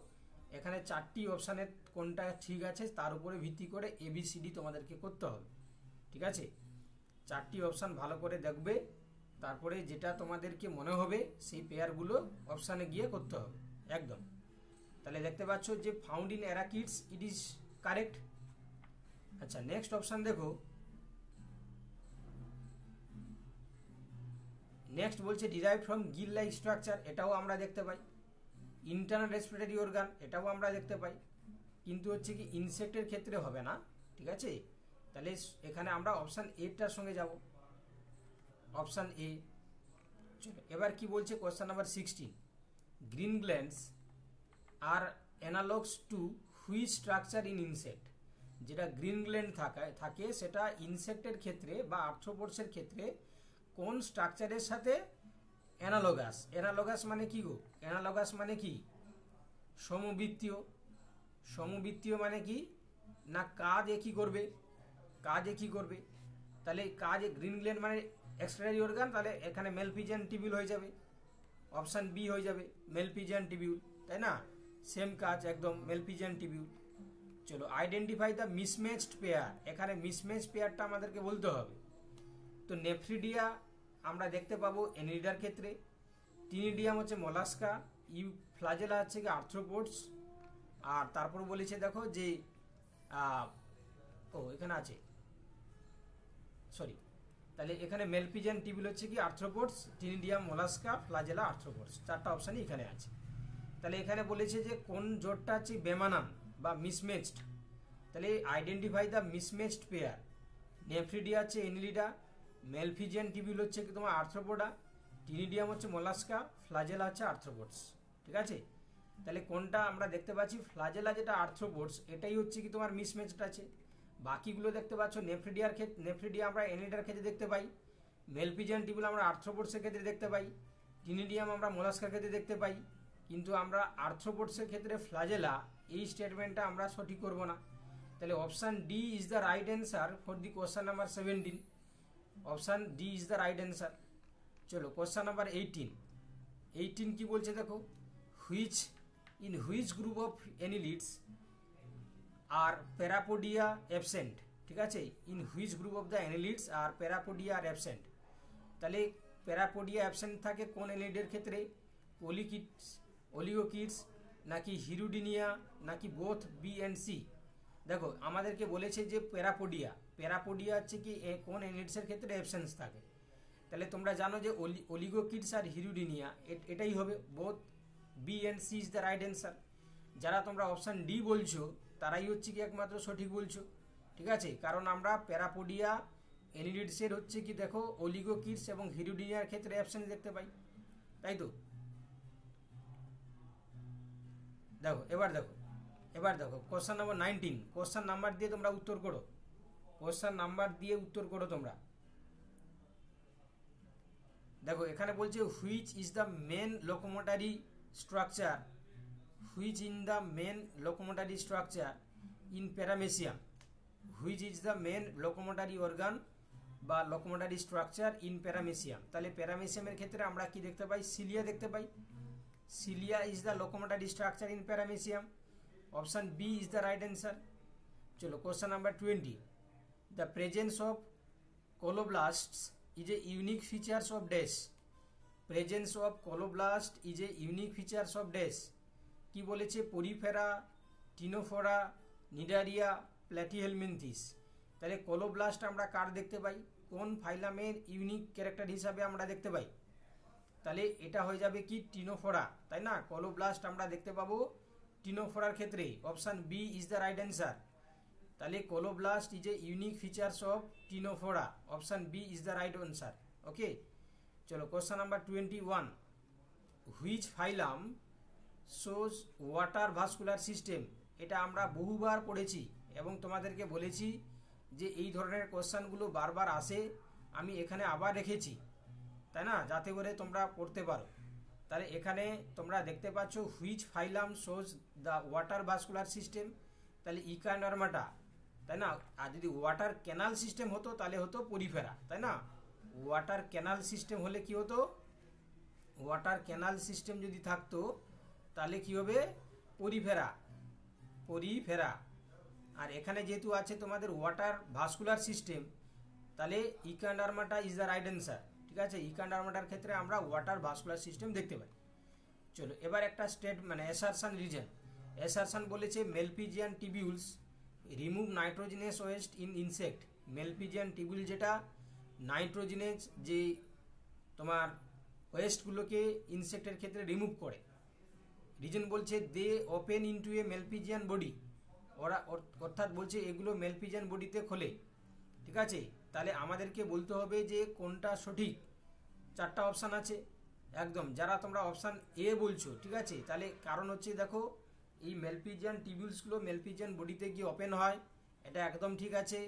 এখানে 4টি অপশানের কোনটা ঠিক আছে তার উপরে ভিত্তি করে ABCD তোমাদেরকে করতে হবে। ঠিক আছে। 4টি অপশান ভালো করে দেখবে, তারপরে যেটা তোমাদেরকে মনে হবে সেই পেয়ারগুলো অপশানে গিয়ে করতে হবে একদম। তাহলে দেখতে পাচ্ছ যে found in arachnids it is correct. আচ্ছা, নেক্সট অপশান দেখো। নেক্সট বলছে derive from gill like structure, এটাও আমরা দেখতে পাই। ইন্টারনাল রেসপিরেটরি অর্গান, এটাও আমরা দেখতে পাই, কিন্তু হচ্ছে কি ইনসেক্টের ক্ষেত্রে হবে না, ঠিক আছে। তাহলে এখানে আমরা অপশান এটার সঙ্গে যাব, অপশান এ। চলো এবার কি বলছে question number 16, green glands are analogous to which structure in insect. যেটা গ্রিন গ্ল্যান্ড থাকে সেটা ইনসেক্টের ক্ষেত্রে বা আর্থ্রোপোডসের ক্ষেত্রে কোন স্ট্রাকচারের সাথে অ্যানালগাস। অ্যানালগাস মানে কি গো? অ্যানালগাস মানে কি? সমবৃত্তীয়। সমবৃত্তীয় মানে কি না কাজ একই করবে, কাজ একই করবে। তাহলে কাজ গ্রিন গ্ল্যান্ড মানে এক্সক্রেটরি অর্গান, তাহলে এখানে মেলপিজিয়ান টিবিউল হয়ে যাবে, অপশান বি হয়ে যাবে মেলপিজিয়ান টিবিউল, তাই না? সেম কাজ একদম, মেলপিজিয়ান টিবিউল। চলো আইডেন্টিফাই দ্য মিসম্যাচড পেয়ার, এখানে মিসম্যাচ পেয়ারটা আমাদেরকে বলতে হবে। তো নেফ্রিডিয়া আমরা দেখতে পাবো এনিলিডার ক্ষেত্রে, টিনিডিয়াম হচ্ছে মলাস্কা, ফ্লাজেলা হচ্ছে কি আর্থ্রোপোডস। আর তারপর বলেছে দেখো যে এখানে আছে, সরি, তাহলে এখানে মেলপিজিয়ান টিবিউল হচ্ছে কি আর্থ্রোপোডস, টিনিডিয়াম মলাস্কা, ফ্লাজেলা আর্থ্রোপোডস, 4টা অপশানই এখানে আছে। তাহলে এখানে বলেছে যে কোন জোটটা হচ্ছে বেমানান বা মিসম্যাচড, তাহলে আইডেন্টিফাই দ্য মিসম্যাচড পেয়ার। নেফ্রিডিয়া হচ্ছে এনিলিডা, মেলপিজিয়ান টিবিউল হচ্ছে কি তোমার আর্থ্রোপোডা, টিনিডিয়াম হচ্ছে মলাস্কা, ফ্লাজেলা হচ্ছে আর্থ্রোপোডস, ঠিক আছে। তাহলে কোনটা আমরা দেখতে পাচ্ছি ফ্লাজেলা যেটা আর্থ্রোপোডস এটাই হচ্ছে কি তোমার মিসম্যাচড আছে। বাকিগুলো দেখতে পাচ্ছ নেফ্রিডিয়া আমরা এনিলিডার ক্ষেত্রে দেখতে পাই, মেলপিজিয়ান টিবিউল আমরা আর্থ্রোপোডসের ক্ষেত্রে দেখতে পাই, টিনিডিয়াম আমরা মলাস্কার ক্ষেত্রে দেখতে পাই, কিন্তু আমরা আর্থ্রোপোডসের ক্ষেত্রে ফ্লাজেলা এই স্টেটমেন্টটা আমরা সঠিক করব না। তাহলে option D is the right answer for the question number 17। Option D is the right answer. চলো কোয়েশ্চেন নাম্বার 18 কি বলছে দেখো, in which group of annelids are parapodia absent, ঠিক আছে। In which group of the annelids are parapodia are absent. তাহলে প্যারাপোডিয়া অ্যাবসেন্ট থাকে কোন অ্যানিলিডের ক্ষেত্রে? পলিকিডস, অলিগোকিডস, নাকি হিরুডিনিয়া, নাকি বোথ বি অ্যান্ড সি। দেখো আমাদেরকে বলেছে যে প্যারাপোডিয়া হচ্ছে কি কোন অ্যানিলিডসের ক্ষেত্রে অ্যাবসেন্স থাকে। তাহলে তোমরা জানো যে অলিগোকিডস আর হিরুডিনিয়া এটাই হবে, both B and C is the right answer. যারা তোমরা অপশান ডি বলছো তারাই হচ্ছে কি একমাত্র সঠিক বলছো, ঠিক আছে। কারণ আমরা প্যারাপোডিয়া অ্যানিলিডসের হচ্ছে কি দেখো অলিগোকিডস এবং হিরুডিনিয়ার ক্ষেত্রে অ্যাবসেন্স দেখতে পাই, তাই তো। দেখো এবার দেখো কোশ্চেন নাম্বার 19, কোশ্চেন নাম্বার দিয়ে তোমরা উত্তর করো, কোশ্চেন নাম্বার দিয়ে উত্তর করো তোমরা। দেখো এখানে বলছে which is the main locomotory structure, which in the main locomotory structure in Paramecium, which is the main locomotory organ বা লোকোমোটরি স্ট্রাকচার ইন প্যারামেসিয়াম। তাহলে প্যারামেসিয়ামের ক্ষেত্রে আমরা কি দেখতে পাই? সিলিয়া দেখতে পাই। Cilia is the locomotory structure in Paramecium, option B is the right answer. চলো question number 20, the presence of colloblasts is a unique features of dash, presence of coloblast is a unique features of dash। কি বলেছে? Porifera, Ctenophora, Cnidaria, Platyhelminthes. তাহলে কোলোব্লাস্ট আমরা কার দেখতে পাই? কোন ফাইলামের ইউনিক ক্যারেক্টার হিসাবে আমরা দেখতে পাই? তাহলে এটা হয়ে যাবে কি টিনোফোরা, তাই না। কোলোব্লাস্ট আমরা দেখতে পাবো টিনোফোরার ক্ষেত্রে, option B is the right answer. তাহলে colloblast is a unique features of Ctenophora, option B is the right answer. Okay, চলো question number 21, which phylum shows water vascular system. এটা আমরা বহুবার পড়েছি এবং তোমাদেরকে বলেছি যে এই ধরনের কোশ্চেনগুলো বারবার আসে, আমি এখানে আবার রেখেছি, তাই না, যাতে করে তোমরা পড়তে পারো। তাহলে এখানে তোমরা দেখতে পাচ্ছ which phylum shows the water vascular system, তাহলে ইকানর্মাটা, তাই না। আর যদি ওয়াটার ক্যানাল সিস্টেম হতো তাহলে হতো পরিফেরা, তাই না। ওয়াটার ক্যানাল সিস্টেম হলে কি হতো? ওয়াটার ক্যানাল সিস্টেম যদি থাকতো তাহলে কি হবে? পরিফেরা। আর এখানে যেহেতু আছে তোমাদের ওয়াটার ভাস্কুলার সিস্টেম, তাহলে ইকান্ডারমাটা ইজ দ্য রাইট অ্যান্সার। ঠিক আছে, ইকান্ডারমাটার ক্ষেত্রে আমরা ওয়াটার ভাস্কুলার সিস্টেম দেখতে পাই। চলো এবার একটা স্টেট মানে অ্যাসারশন রিজন। অ্যাসারশন বলেছে Malpighian tubules remove nitrogenous waste in insect. Malpighian tubule যেটা নাইট্রোজেনাস যে তোমার ওয়েস্টগুলোকে ইনসেক্টের ক্ষেত্রে রিমুভ করে। রিজন বলছে they open into a Malpighian body, ওরা অর্থাৎ বলছে এগুলো মেলপিজিয়ান বডিতে খোলে। ঠিক আছে, তাহলে আমাদেরকে বলতে হবে যে কোনটা সঠিক। চারটা অপশান আছে একদম, যারা তোমরা অপশান এ বলছো, ঠিক আছে, তাহলে কারণ হচ্ছে দেখো এই মেলপিজিয়ান টিবিউলসগুলো মেলপিজিয়ান বডিতে গিয়ে ওপেন হয়, এটা একদম ঠিক আছে।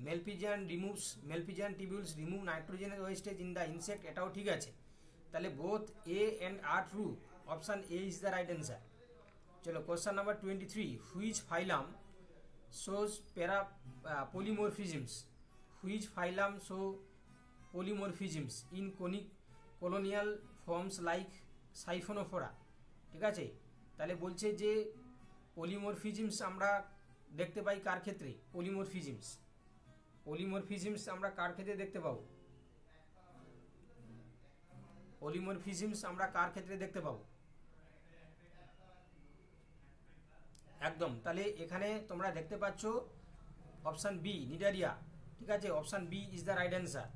Malpighian tubules remove nitrogen wastage in the insect, এটাও ঠিক আছে। তাহলে both A and R true, option A is the right answer. চলো question number 23, which phylum shows polymorphisms? Which phylum show polymorphisms in colonial forms like Siphonophora? ঠিক আছে, তাহলে বলছে যে পলিমরফিজমস আমরা দেখতে পাই কার ক্ষেত্রে? পলিমরফিজমস আমরা কার ক্ষেত্রে দেখতে পাবো? পলিমরফিজমস আমরা কার ক্ষেত্রে দেখতে পাবো? একদম, তাহলে এখানে তোমরা দেখতে পাচ্ছ অপশান বি নিডারিয়া। ঠিক আছে, option B is the right answer.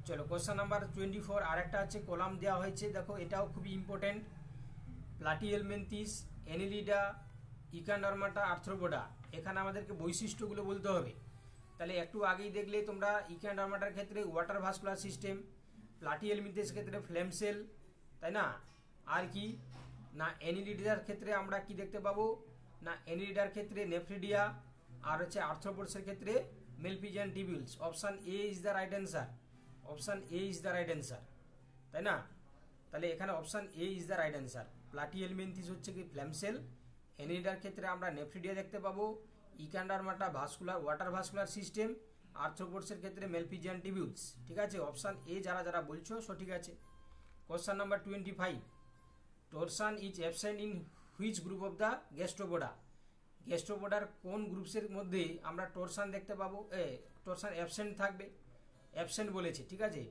চলো কোশ্চেন নাম্বার 24, আর একটা হচ্ছে কলাম দেওয়া হয়েছে, দেখো এটাও খুবই important. Platyhelminthes, annelida, echinodermata, arthropoda, এখানে আমাদেরকে বৈশিষ্ট্যগুলো বলতে হবে। তাহলে একটু আগেই দেখলে তোমরা ইকান্ডারমাটার ক্ষেত্রে ওয়াটার ভাস্কুলার সিস্টেম, প্লাটিহেলমিনথিসের ক্ষেত্রে ফ্লেম সেল, তাই না? আর কি না, অ্যানিলিডার ক্ষেত্রে আমরা কি দেখতে পাবো না, অ্যানিলিডার ক্ষেত্রে নেফ্রিডিয়া, আর হচ্ছে আর্থ্রোপোডসের ক্ষেত্রে Malpighian tubules. Option A is the right answer. Option A is the right answer, তাই না? তাহলে এখানে option A is the right answer. Platyhelminthes হচ্ছে কি ফ্লেম সেল, অ্যানিলিডার ক্ষেত্রে আমরা নেফ্রিডিয়া দেখতে পাবো, ইকান্ডারমাটা ভাস্কুলার ওয়াটার ভাস্কুলার সিস্টেম, আর্থ্রোপোডসের ক্ষেত্রে মেলপিজিয়ান টিবিউলস। ঠিক আছে, অপশান এ যারা যারা বলছো সঠিক আছে। Question number 25, torsion is absent in which group of the gastropoda? গ্যাস্ট্রোপোডার কোন গ্রুপসের মধ্যে আমরা টরসান দেখতে পাবো? টরসান অ্যাবসেন্ট থাকবে, অ্যাবসেন্ট বলেছে। ঠিক আছে,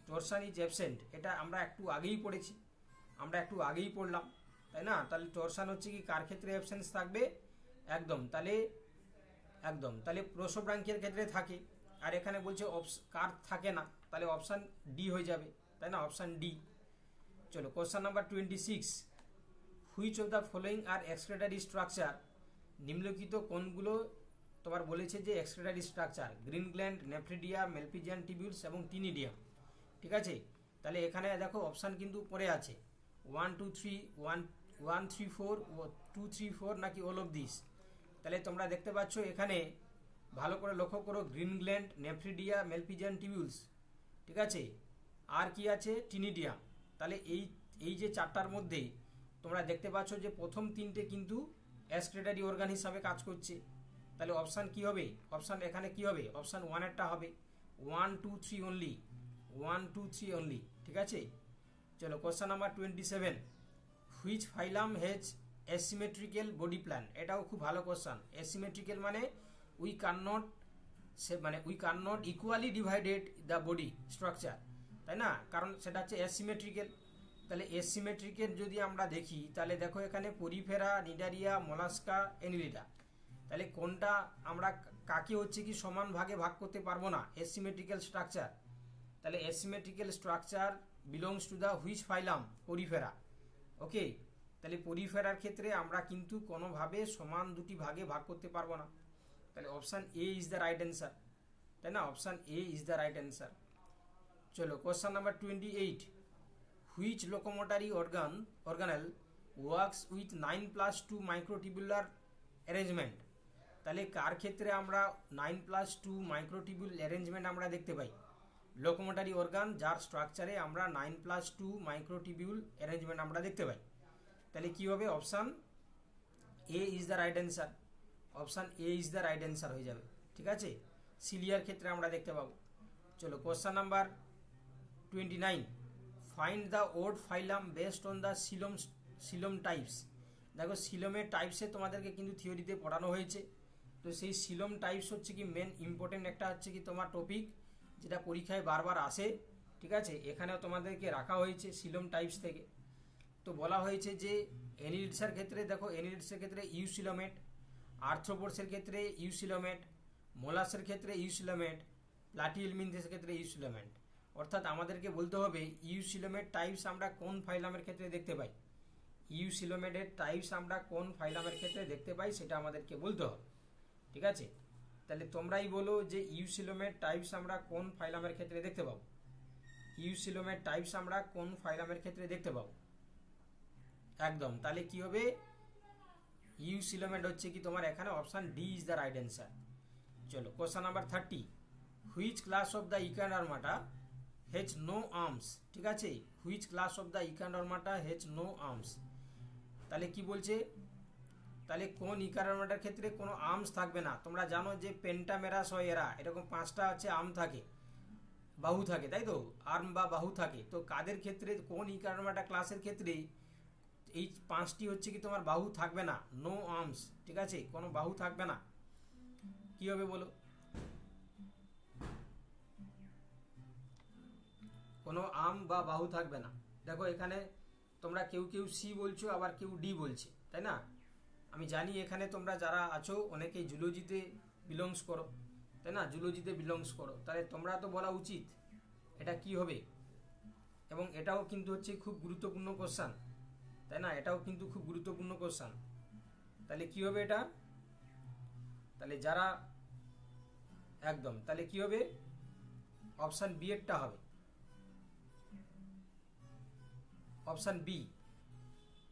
টরসান ইজ অ্যাবসেন্ট, এটা আমরা একটু আগেই পড়েছি, আমরা একটু আগেই পড়লাম, তাই না? তাহলে টরসান হচ্ছে কি কার ক্ষেত্রে অ্যাবসেন্স থাকবে? একদম, তাহলে প্রোসোব্রাঙ্কিয়ার ক্ষেত্রে থাকে। আর এখানে বলছে কার থাকে না, তাহলে অপশান ডি হয়ে যাবে, তাই না? Option D. চলো question number 26, which of the following are excretory structure? নিম্নলিখিত কোনগুলো তোমার বলেছে যে excretory structure? Green gland, nephridia, malpighian tubules এবং টিনিডিয়াম। ঠিক আছে, তাহলে এখানে দেখো অপশান কিন্তু পড়ে আছে 1 2 3 1 3 4 2 3 4 নাকি অল অফ দিস। তাহলে তোমরা দেখতে পাচ্ছ এখানে ভালো করে লক্ষ্য করো, গ্রিন গ্ল্যান্ড, নেফ্রিডিয়া, মেলপিজিয়ান টিবিউলস, ঠিক আছে, আর কি আছে? টিনিডিয়াম। তাহলে এই যে চারটার মধ্যে তোমরা দেখতে পাচ্ছ যে প্রথম তিনটে কিন্তু এক্সক্রেটারি অর্গান হিসাবে কাজ করছে। তাহলে অপশান কি হবে? অপশান এখানে কি হবে? অপশান 1 এরটা হবে, 1 2 3 অনলি, 1 2 3 অনলি। ঠিক আছে, চলো question number 27, which phylum has asymmetrical body plan? এটাও খুব ভালো কোশ্চেন। অ্যাসিমেট্রিক্যাল মানে we can not equally divided the body structure, তাই না? কারণ সেটা হচ্ছে অ্যাসিমেট্রিক্যাল। তাহলে অ্যাসিমেট্রিক্যাল যদি আমরা দেখি, তাহলে দেখো এখানে পরিফেরা, নিডারিয়া, মোলাস্কা, অ্যানিলিডা। তাহলে কোনটা আমরা কাকে হচ্ছে কি সমান ভাগে ভাগ করতে পারবো না? Asymmetrical structure. তাহলে asymmetrical structure belongs to the which phylum? Porifera. Okay, তাহলে পরিফেরার ক্ষেত্রে আমরা কিন্তু কোনোভাবে সমান দুটি ভাগে ভাগ করতে পারবো না। তাহলে option A is the right answer, তাই না? Option A is the right answer. চলো question number 28, which locomotory organelle works with 9+2 microtubular arrangement? তাহলে কার ক্ষেত্রে আমরা 9+2 মাইক্রোটিবিউল অ্যারেঞ্জমেন্ট আমরা দেখতে পাই? লোকোমোটারি অর্গান যার স্ট্রাকচারে আমরা 9+2 মাইক্রোটিবিউল অ্যারেঞ্জমেন্ট আমরা দেখতে পাই। তাহলে কি হবে? Option A is the right answer. Option A is the right answer হয়ে যাবে। ঠিক আছে, সিলিয়ার ক্ষেত্রে আমরা দেখতে পাবো। চলো question number 29, find the odd phylum based on the coelom types. দেখো সিলোমের টাইপসে তোমাদেরকে কিন্তু থিওরিতে পড়ানো হয়েছে, তো সেই সিলোম টাইপস হচ্ছে কি মেন ইম্পর্টেন্ট একটা হচ্ছে কি তোমার টপিক। যেটা পরীক্ষায় বারবার আসে, ঠিক আছে, এখানেও তোমাদেরকে রাখা হয়েছে সিলোম টাইপস থেকে। তো বলা হয়েছে যে অ্যানিলিডসের ক্ষেত্রে দেখো, অ্যানিলিডসের ক্ষেত্রে ইউসিলোমেট, আর্থ্রোপোডসের ক্ষেত্রে ইউসিলোমেট, মোলাসের ক্ষেত্রে ইউসিলোমেট, প্লাটিহেলমিনথেসের ক্ষেত্রে ইউসিলোমেট। অর্থাৎ আমাদেরকে বলতে হবে ইউসিলোমেট টাইপস আমরা কোন ফাইলামের ক্ষেত্রে দেখতে পাই, ইউসিলোমেটের টাইপস আমরা কোন ফাইলামের ক্ষেত্রে দেখতে পাই সেটা আমাদেরকে বলতে হবে, ঠিক আছে। তাহলে তোমরাই বলো যে ইউসিলোমেট টাইপস আমরা কোন ফাইলামের ক্ষেত্রে দেখতে পাবো, ইউসিলোমেট টাইপস আমরা কোন ফাইলামের ক্ষেত্রে দেখতে পাবো। একদম, তাহলে কি হবে, ইউসিলোমেট হচ্ছে কি তোমার এখানে option D is the right answer. চলো question number 30, which class of the Echinodermata has no arms, ঠিক আছে, which class of the Echinodermata has no arms. তাহলে কি বলছে, তাহলে কোন ইকান্ডারমাটার ক্ষেত্রে কোনো আর্মস থাকবে না। তোমরা জানো যে পেন্টামেরাস হয় এরা, এরকম 5টা হচ্ছে আর্ম থাকে, বাহু থাকে, তাই তো, আর্ম বা বাহু থাকে। তো কাদের ক্ষেত্রে, কোন ইকান্ডারমাটা ক্লাসের ক্ষেত্রে এই 5টি হচ্ছে কি তোমার বাহু থাকবে না, নো আর্মস, ঠিক আছে, কোনো বাহু থাকবে না। কি হবে বলো, কোনো আর্ম বা বাহু থাকবে না। দেখো এখানে তোমরা কেউ কেউ সি বলছো, আবার কেউ ডি বলছে, তাই না। আমি জানি এখানে তোমরা যারা আছো অনেকেই জুলজিতে বিলংস করো, তাই না, জুলজিতে বিলংস করো, তাহলে তোমরা তো বলা উচিত এটা কি হবে। এবং এটাও কিন্তু হচ্ছে খুব গুরুত্বপূর্ণ কোশ্চেন, তাই না, এটাও কিন্তু খুব গুরুত্বপূর্ণ কোশ্চেন। তাহলে কি হবে এটা, তাহলে যারা একদম, তাহলে কি হবে, অপশন বি এরটা হবে, অপশন বি,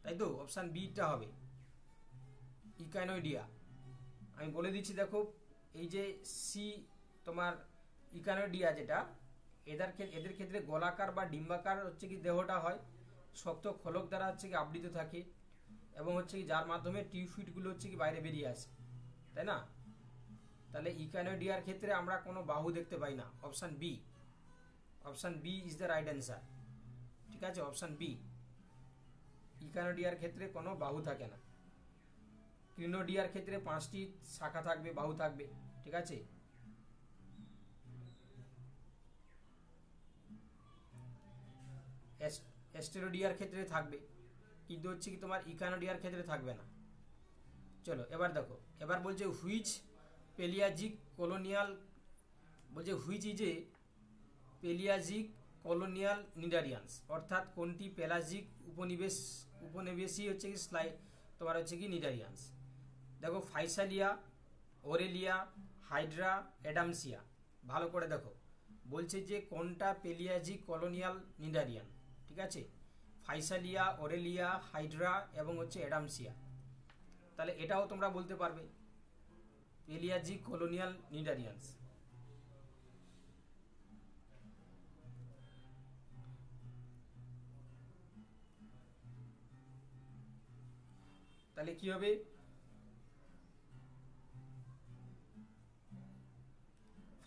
তাই তো, অপশন বিটা হবে ইকানোইডিয়া। আমি বলে দিচ্ছি, দেখো এই যে সি তোমার ইকানোইডিয়া যেটা, এদের ক্ষেত্রে গোলাকার বা ডিম্বাকার হচ্ছে কি দেহটা হয়, শক্ত খোলক দ্বারা হচ্ছে কি আবৃত থাকে, এবং হচ্ছে কি যার মাধ্যমে টিউফিটগুলো হচ্ছে কি বাইরে বেরিয়ে আসে, তাই না। তাহলে ইকানোইডিয়ার ক্ষেত্রে আমরা কোনো বাহু দেখতে পাই না, option B, option B is the right answer, ঠিক আছে, অপশন বি, ইকানোডিয়ার ক্ষেত্রে কোনো বাহু থাকে না। ক্রিনোডিয়ার ক্ষেত্রে 5টি শাখা থাকবে, বাহু থাকবে, ঠিক আছে। অ্যাস্টেরোডিয়ার ক্ষেত্রে থাকবে, কিন্তু হচ্ছে কি তোমার ইকানোডিয়ার ক্ষেত্রে থাকবে না। চলো এবার দেখো, এবার বলছে হুইচ পেলিয়াজিক কলোনিয়াল, বলছে হুইচ ইজ এ পেলিয়াজিক কলোনিয়াল নিডারিয়ান্স, অর্থাৎ কোনটি পেলাজিক উপনিবেশী হচ্ছে কি তোমার হচ্ছে কি নিডারিয়ান্স। দেখো ফাইসালিয়া, ওরেলিয়া, হাইড্রা, অ্যাডামসিয়া, ভালো করে দেখো, বলছে যে কোনটা পেলিয়াজিক কলোনিয়াল নিডারিয়ান, ঠিক আছে, ফাইসালিয়া, ওরেলিয়া, হাইড্রা এবং হচ্ছে অ্যাডামসিয়া। তাহলে এটাও তোমরা বলতে পারবে পেলিয়াজিক কলোনিয়াল নিডারিয়ান্স। তাহলে কি হবে,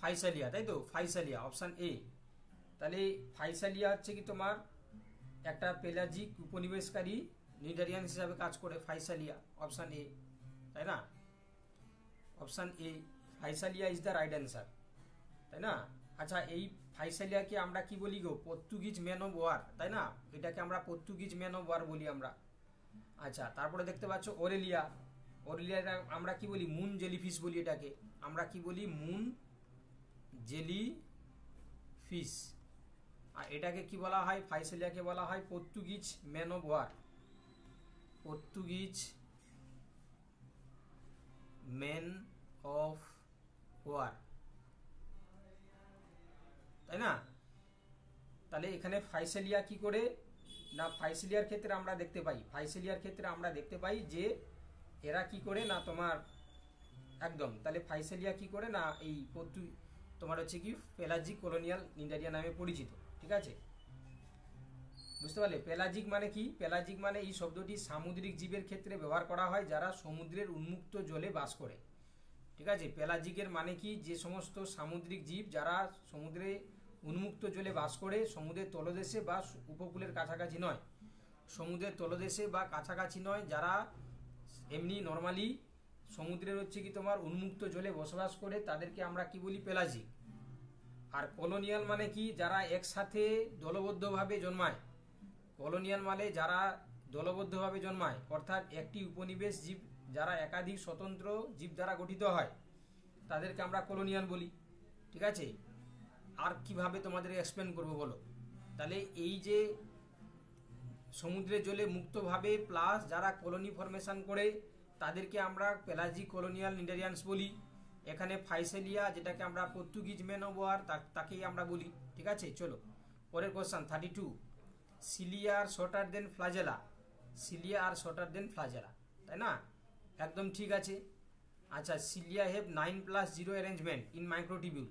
ফাইসালিয়া, তাই তো, ফাইসালিয়া অপশন এ। তাহলে ফাইসালিয়া হচ্ছে কি তোমার একটা পেলাজিক উপনিবেশকারী নিডারিয়ান হিসাবে কাজ করে, ফাইসালিয়া অপশন এ, তাই না, option A, Physalia is the right answer, তাই না। আচ্ছা, এই ফাইসালিয়াকে আমরা কি বলি গো, পর্তুগিজ ম্যান অফ ওয়ার, তাই না, এটাকে আমরা পর্তুগিজ ম্যান অফ ওয়ার বলি আমরা। আচ্ছা, তারপরে দেখতে পাচ্ছ ওরেলিয়া, ওরেলিয়াটা আমরা কি বলি, মুন জেলিফিশ বলি, এটাকে আমরা কি বলি, মুন জেলি ফিশ। আর এটাকে কি বলা হয়, ফাইসালিয়াকে বলা হয় Portuguese man of war, Portuguese man of war, তাই না। তাহলে এখানে ফাইসালিয়া কি করে না, ফাইসালিয়ার ক্ষেত্রে আমরা দেখতে পাই, ফাইসালিয়ার ক্ষেত্রে আমরা দেখতে পাই যে এরা কি করে না তোমার একদম, তাহলে ফাইসালিয়া কি করে না এই তোমার হচ্ছে কি পেলাজিক কলোনিয়াল নিডারিয়া নামে পরিচিত, ঠিক আছে, বুঝতে পারলে। পেলাজিক মানে কি, পেলাজিক মানে এই শব্দটি সামুদ্রিক জীবের ক্ষেত্রে ব্যবহার করা হয় যারা সমুদ্রের উন্মুক্ত জলে বাস করে, ঠিক আছে। পেলাজিকের মানে কি, যে সমস্ত সামুদ্রিক জীব যারা সমুদ্রে উন্মুক্ত জলে বাস করে, সমুদ্রের তলদেশে বা উপকূলের কাছাকাছি নয়, সমুদ্রের তলদেশে বা কাছাকাছি নয়, যারা এমনি নর্মালি সমুদ্রের হচ্ছে কি তোমার উন্মুক্ত জলে বসবাস করে, তাদেরকে আমরা কি বলি, পেলাজিক, আর কলোনিয়াল মানে কি, যারা একসাথে দলবদ্ধভাবে জন্মায়। কলোনিয়াল মানে যারা দলবদ্ধভাবে জন্মায়, অর্থাৎ একটি উপনিবেশ জীব যারা একাধিক স্বতন্ত্র জীব দ্বারা গঠিত হয় তাদেরকে আমরা কলোনিয়াল বলি। ঠিক আছে, আর কিভাবে তোমাদের এক্সপ্লেন করবো বলো। তাহলে এই যে সমুদ্রের জলে মুক্তভাবে প্লাস যারা কলোনি ফরমেশন করে তাদেরকে আমরা পেলাজিক কলোনিয়াল নিডারিয়ান্স বলি। এখানে ফাইসেলিয়া, যেটাকে আমরা পর্তুগিজ ম্যান অফ ওয়ার, তাকেই আমরা বলি। ঠিক আছে, চলো পরের question 32। Cilia are shorter than flagella. Cilia are shorter than flagella, তাই না? একদম ঠিক আছে। আচ্ছা, cilia have 9+0 arrangement in microtubule.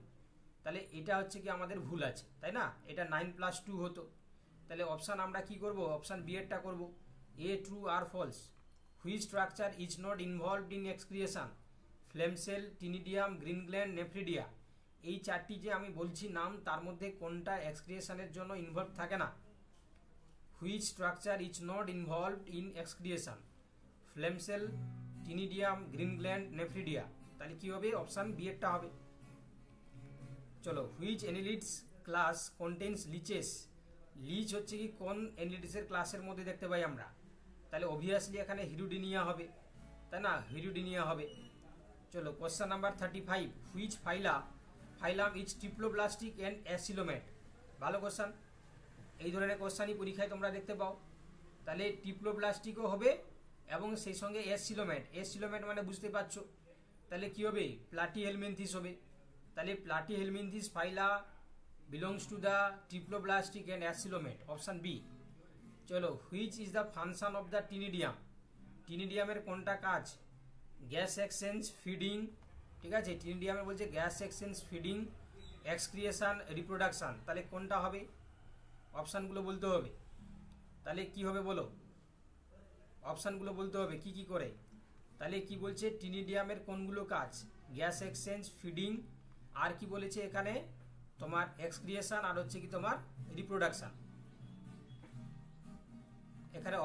তাহলে এটা হচ্ছে কি আমাদের ভুল আছে, তাই না? এটা 9+2 হতো। তাহলে অপশান আমরা কি করব? অপশান বি এরটা করব। এ ট্রু আর false. Which structure is not involved in excretion? Flame cell, ctenidium, green gland, nephridia. এই চারটি যে আমি বলছি নাম, তার মধ্যে কোনটা এক্সক্রিয়েশনের জন্য ইনভলভ থাকে না? Which structure is not involved in excretion? Flame cell, ctenidium, green gland, nephridia. তাহলে কি হবে? অপশান বি এরটা হবে। চলো, which annelids class contains leeches. Leech হচ্ছে কি কোন অ্যানিলিডসের ক্লাসের মধ্যে দেখতে পাই আমরা? তাহলে অবভিয়াসলি এখানে হিরুডিনিয়া হবে, তাই না? হিরুডিনিয়া হবে। চলো, question number 35। Which phylum is triploblastic and acoelomate. ভালো কোশ্চেন, এই ধরনের কোশ্চেনই পরীক্ষায় তোমরা দেখতে পাও। তাহলে ট্রিপ্লোব্লাস্টিকও হবে এবং সেই সঙ্গে অ্যাসিলোমেট। অ্যাসিলোমেট মানে বুঝতে পারছো, তাহলে কি হবে? প্লাটিহেলমিনথিস হবে। তাহলে Platyhelminthes phyla belongs to the triploblastic and acoelomate, option B. চলো, which is the function of the ctenidium. টিনিডিয়ামের কোনটা কাজ? Gas exchange, feeding. ঠিক আছে, টিনিডিয়ামের বলছে gas exchange, feeding, excretion, reproduction. তাহলে কোনটা হবে? অপশানগুলো বলতে হবে। তাহলে কি হবে বলো? অপশানগুলো বলতে হবে কি কি করে। তাহলে কি বলছে? টিনিডিয়ামের কোনগুলো কাজ? গ্যাস এক্সচেঞ্জ, ফিডিং, আর কি বলেছে এখানে? তোমার এক্সক্রিয়েশন, আর হচ্ছে কি তোমার রিপ্রোডাকশন। এখানে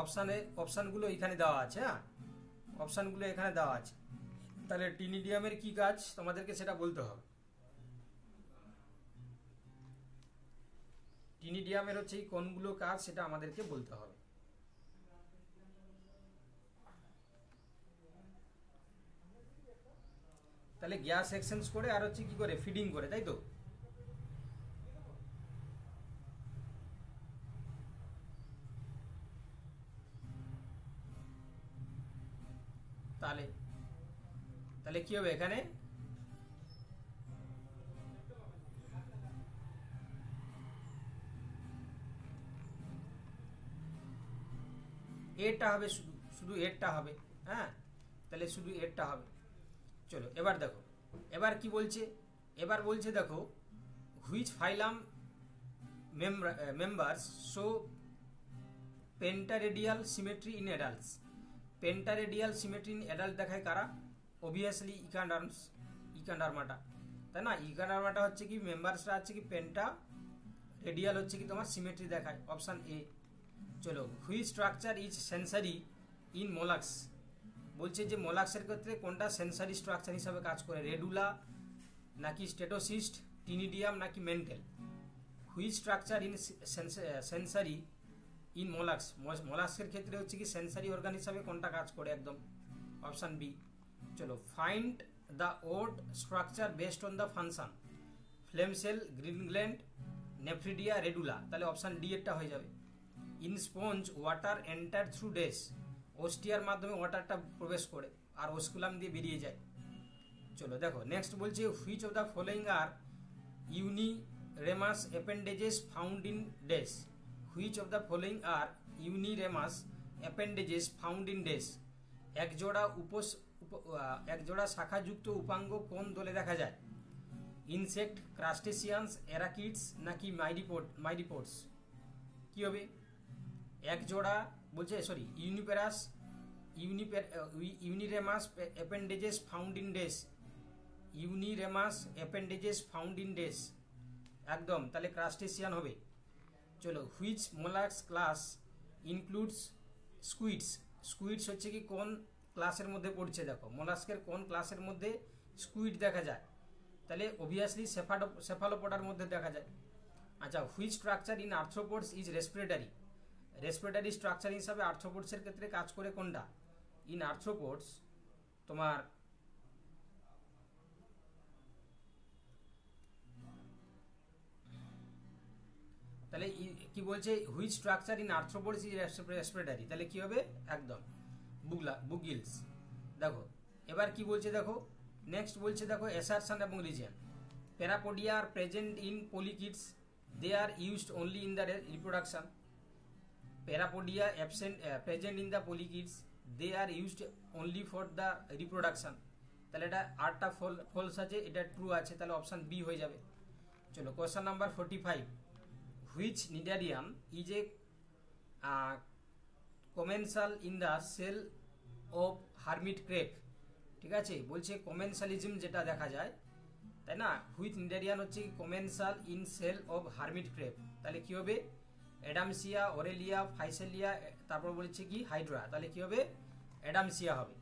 অপশানগুলো এখানে দেওয়া আছে। হ্যাঁ, অপশানগুলো এখানে দেওয়া আছে। তাহলে টিনিডিয়ামের কি কাজ তোমাদেরকে সেটা বলতে হবে। টিনিডিয়ামের হচ্ছে কোনগুলো কাজ সেটা আমাদেরকে বলতে হবে। তাহলে গ্যাস এক্সচেঞ্জ করে আর হচ্ছে কি করে? ফিডিং করে, তাই তো? তাহলে তাহলে কি হবে এখানে? এরটা হবে, শুধু এরটা হবে। হ্যাঁ, তাহলে শুধু এরটা হবে। চলো এবার দেখো, এবার কি বলছে? এবার বলছে দেখো, which phylum members show pentaradial symmetry in adults. Pentaradial symmetry in adult দেখায় কারা? অবভিয়াসলি ইকান্ডারমাটা, তাই না? ইকান্ডারমাটা হচ্ছে কি মেম্বার্সরা হচ্ছে কি পেন্টা, রেডিয়াল হচ্ছে কি তোমার সিমেট্রি দেখায়, অপশান এ। চলো, which structure is sensory in molluscs. বলছে যে মোলাক্সের ক্ষেত্রে কোনটা সেন্সারি স্ট্রাকচার হিসাবে কাজ করে? রেডুলা নাকি স্টেটোসিস্ট, টিনিডিয়াম নাকি mantle? Which structure in sensory in molluscs. মোলাক্সের ক্ষেত্রে হচ্ছে কি সেন্সারি অর্গান হিসাবে কোনটা কাজ করে? একদম অপশান বি। চলো, find the odd structure based on the function. Flame cell, green gland, nephridia, radula. তাহলে অপশান ডি এরটা হয়ে যাবে। In sponge water enter through these. ওস্টিয়ার মাধ্যমে ওয়াটারটা প্রবেশ করে আর ওস্কুলাম দিয়ে বেরিয়ে যায়। চলো দেখো, নেক্সট বলছে which of the following are uniramous appendages found in these. Which of the following are uniramous appendages found in these. একজোড়া শাখাযুক্ত উপাঙ্গ কোন দলে দেখা যায়? ইনসেক্ট, ক্রাস্টেসিয়ান্স, অ্যারাকিডস নাকি মাইরিপোডস। কি হবে? একজোড়া বলছে, sorry, uniramous appendages found in these. Uniramous appendages found in these, একদম। তাহলে ক্রাস্টেসিয়ান হবে। চলো, which mollusc class includes squids. Squids হচ্ছে কি কোন ক্লাসের মধ্যে পড়ছে? দেখো, মোলাস্কের কোন ক্লাসের মধ্যে স্কুইড দেখা যায়? তাহলে অবভিয়াসলি সেফালোপোডার মধ্যে দেখা যায়। আচ্ছা, which structure in arthropods is respiratory? Respiratory structure হিসাবে আর্থ্রোপোডসের ক্ষেত্রে কাজ করে কোনটা? ইন আর্থ্রোপোডস তোমার তাহলে কি বলছে, which structure in arthropods is respiratory, তাহলে কি হবে? একদম বুক গিলস। দেখো এবার কি বলছে, দেখো নেক্সট বলছে, দেখো অ্যাসারশন এবং reason. Parapodia are present in polychaetes, they are used only in the reproduction. Parapodia present in the polychaetes, they are used only for the reproduction. তাহলে এটা 8টা ফলস আছে, এটা ট্রু আছে, তাহলে অপশান বি হয়ে যাবে। চলো question number 45, which cnidarian is a commensal in the shell of hermit crab? ঠিক আছে, বলছে কমেন্সালিজম যেটা দেখা যায়, তাই না, হুইচ নিডারিয়ান হচ্ছে commensal in shell of hermit crab, তাহলে কি হবে? অ্যাডামসিয়া, অরেলিয়া, ফাইসেলিয়া, তারপর বলছে কি হাইড্রা, তাহলে কি হবে? অ্যাডামসিয়া হবে।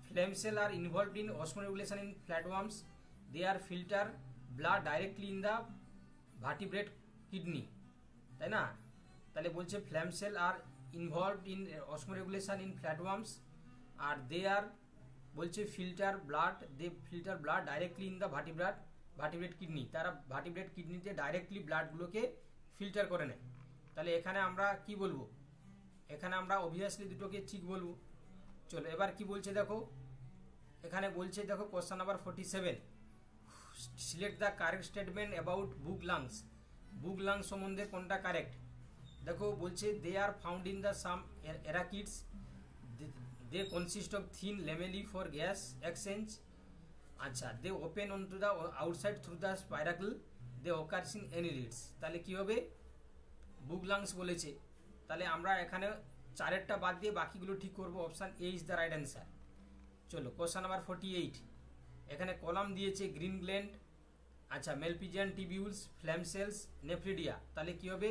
Flame cell are involved in osmoregulation in flatworms, they are filter blood directly in the vertebrate kidney, তাই না? তাহলে বলছে flame cell are involved in osmoregulation in flatworms, আর দে আর বলছে filter blood directly in the vertebrate kidney, তারা ভার্টিব্রেট কিডনিতে ডাইরেক্টলি ব্লাডগুলোকে ফিল্টার করে নেয়। তাহলে এখানে আমরা কি বলবো? এখানে আমরা অবভিয়াসলি দুটোকে ঠিক বলবো। চলো এবার কি বলছে দেখো, এখানে বলছে দেখো question number 47, select the correct statement about book lungs. Book lungs সম্বন্ধে কোনটা কারেক্ট? দেখো বলছে they are found in the some arachnids, they consist of thin lamellae for gas exchange. আচ্ছা, they open onto the outside through the spiracle, they occurs in annelids, তাহলে কি হবে? বুক লাংস বলেছে, তাহলে আমরা এখানে 4টা বাদ দিয়ে বাকিগুলো ঠিক করব। Option A is the right answer. চলো কোশ্চেন নাম্বার 48, এখানে কলাম দিয়েছে গ্রিন গ্ল্যান্ড, আচ্ছা মেলপিজিয়ান টিবিউলস, ফ্ল্যাম সেলস, নেফ্রিডিয়া, তাহলে কি হবে?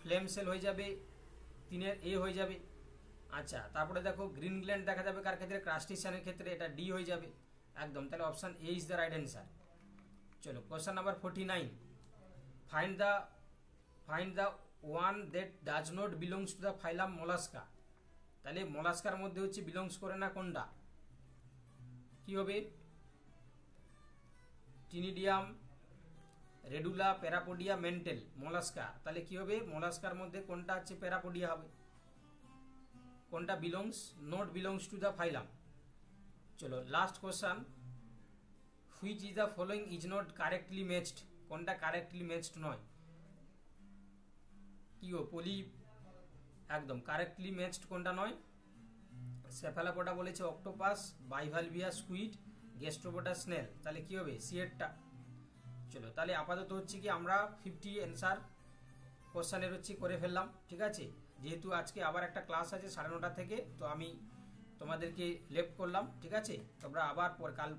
ফ্ল্যাম সেল হয়ে যাবে, 3-এর এ হয়ে যাবে। আচ্ছা তারপরে দেখো গ্রিন গ্ল্যান্ড দেখা যাবে কার ক্ষেত্রে? ক্রাস্টেশিয়ানের ক্ষেত্রে, এটা ডি হয়ে যাবে একদম, তাহলে option A is the right answer. চলো question number 49, find the one that does not belongs to the phylum Mollusca, তাহলে মোলাস্কার মধ্যে হচ্ছে বিলংস করে না কোনটা? কি হবে? টিনিডিয়াম, রেডুলা, প্যারাপোডিয়া, মেন্টেল, মোলাস্কা, তাহলে কি হবে? মোলাস্কার মধ্যে কোনটা হচ্ছে প্যারাপোডিয়া হবে? কোনটা নট বিলংস টু দ্য ফাইলাম? চলো last question, which is the following is not correctly matched, কোনটা কারেক্টলি ম্যাচড নয়? কি ও পলি, একদম কারেক্টলি ম্যাচড কোনটা নয়? সেফালোপোডা বলেছে octopus, Bivalvia squid, Gastropoda snail, তাহলে কি হবে? সিয়েরটা। চলো তাহলে আপাতত হচ্ছে কি আমরা 50 অ্যান্সার কোশ্চেনের হচ্ছে করে ফেললাম। ঠিক আছে, যেহেতু আজকে আবার একটা ক্লাস আছে 9:30 থেকে, তো আমি তোমাদেরকে লেফট করলাম। ঠিক আছে, তোমরা আবার কাল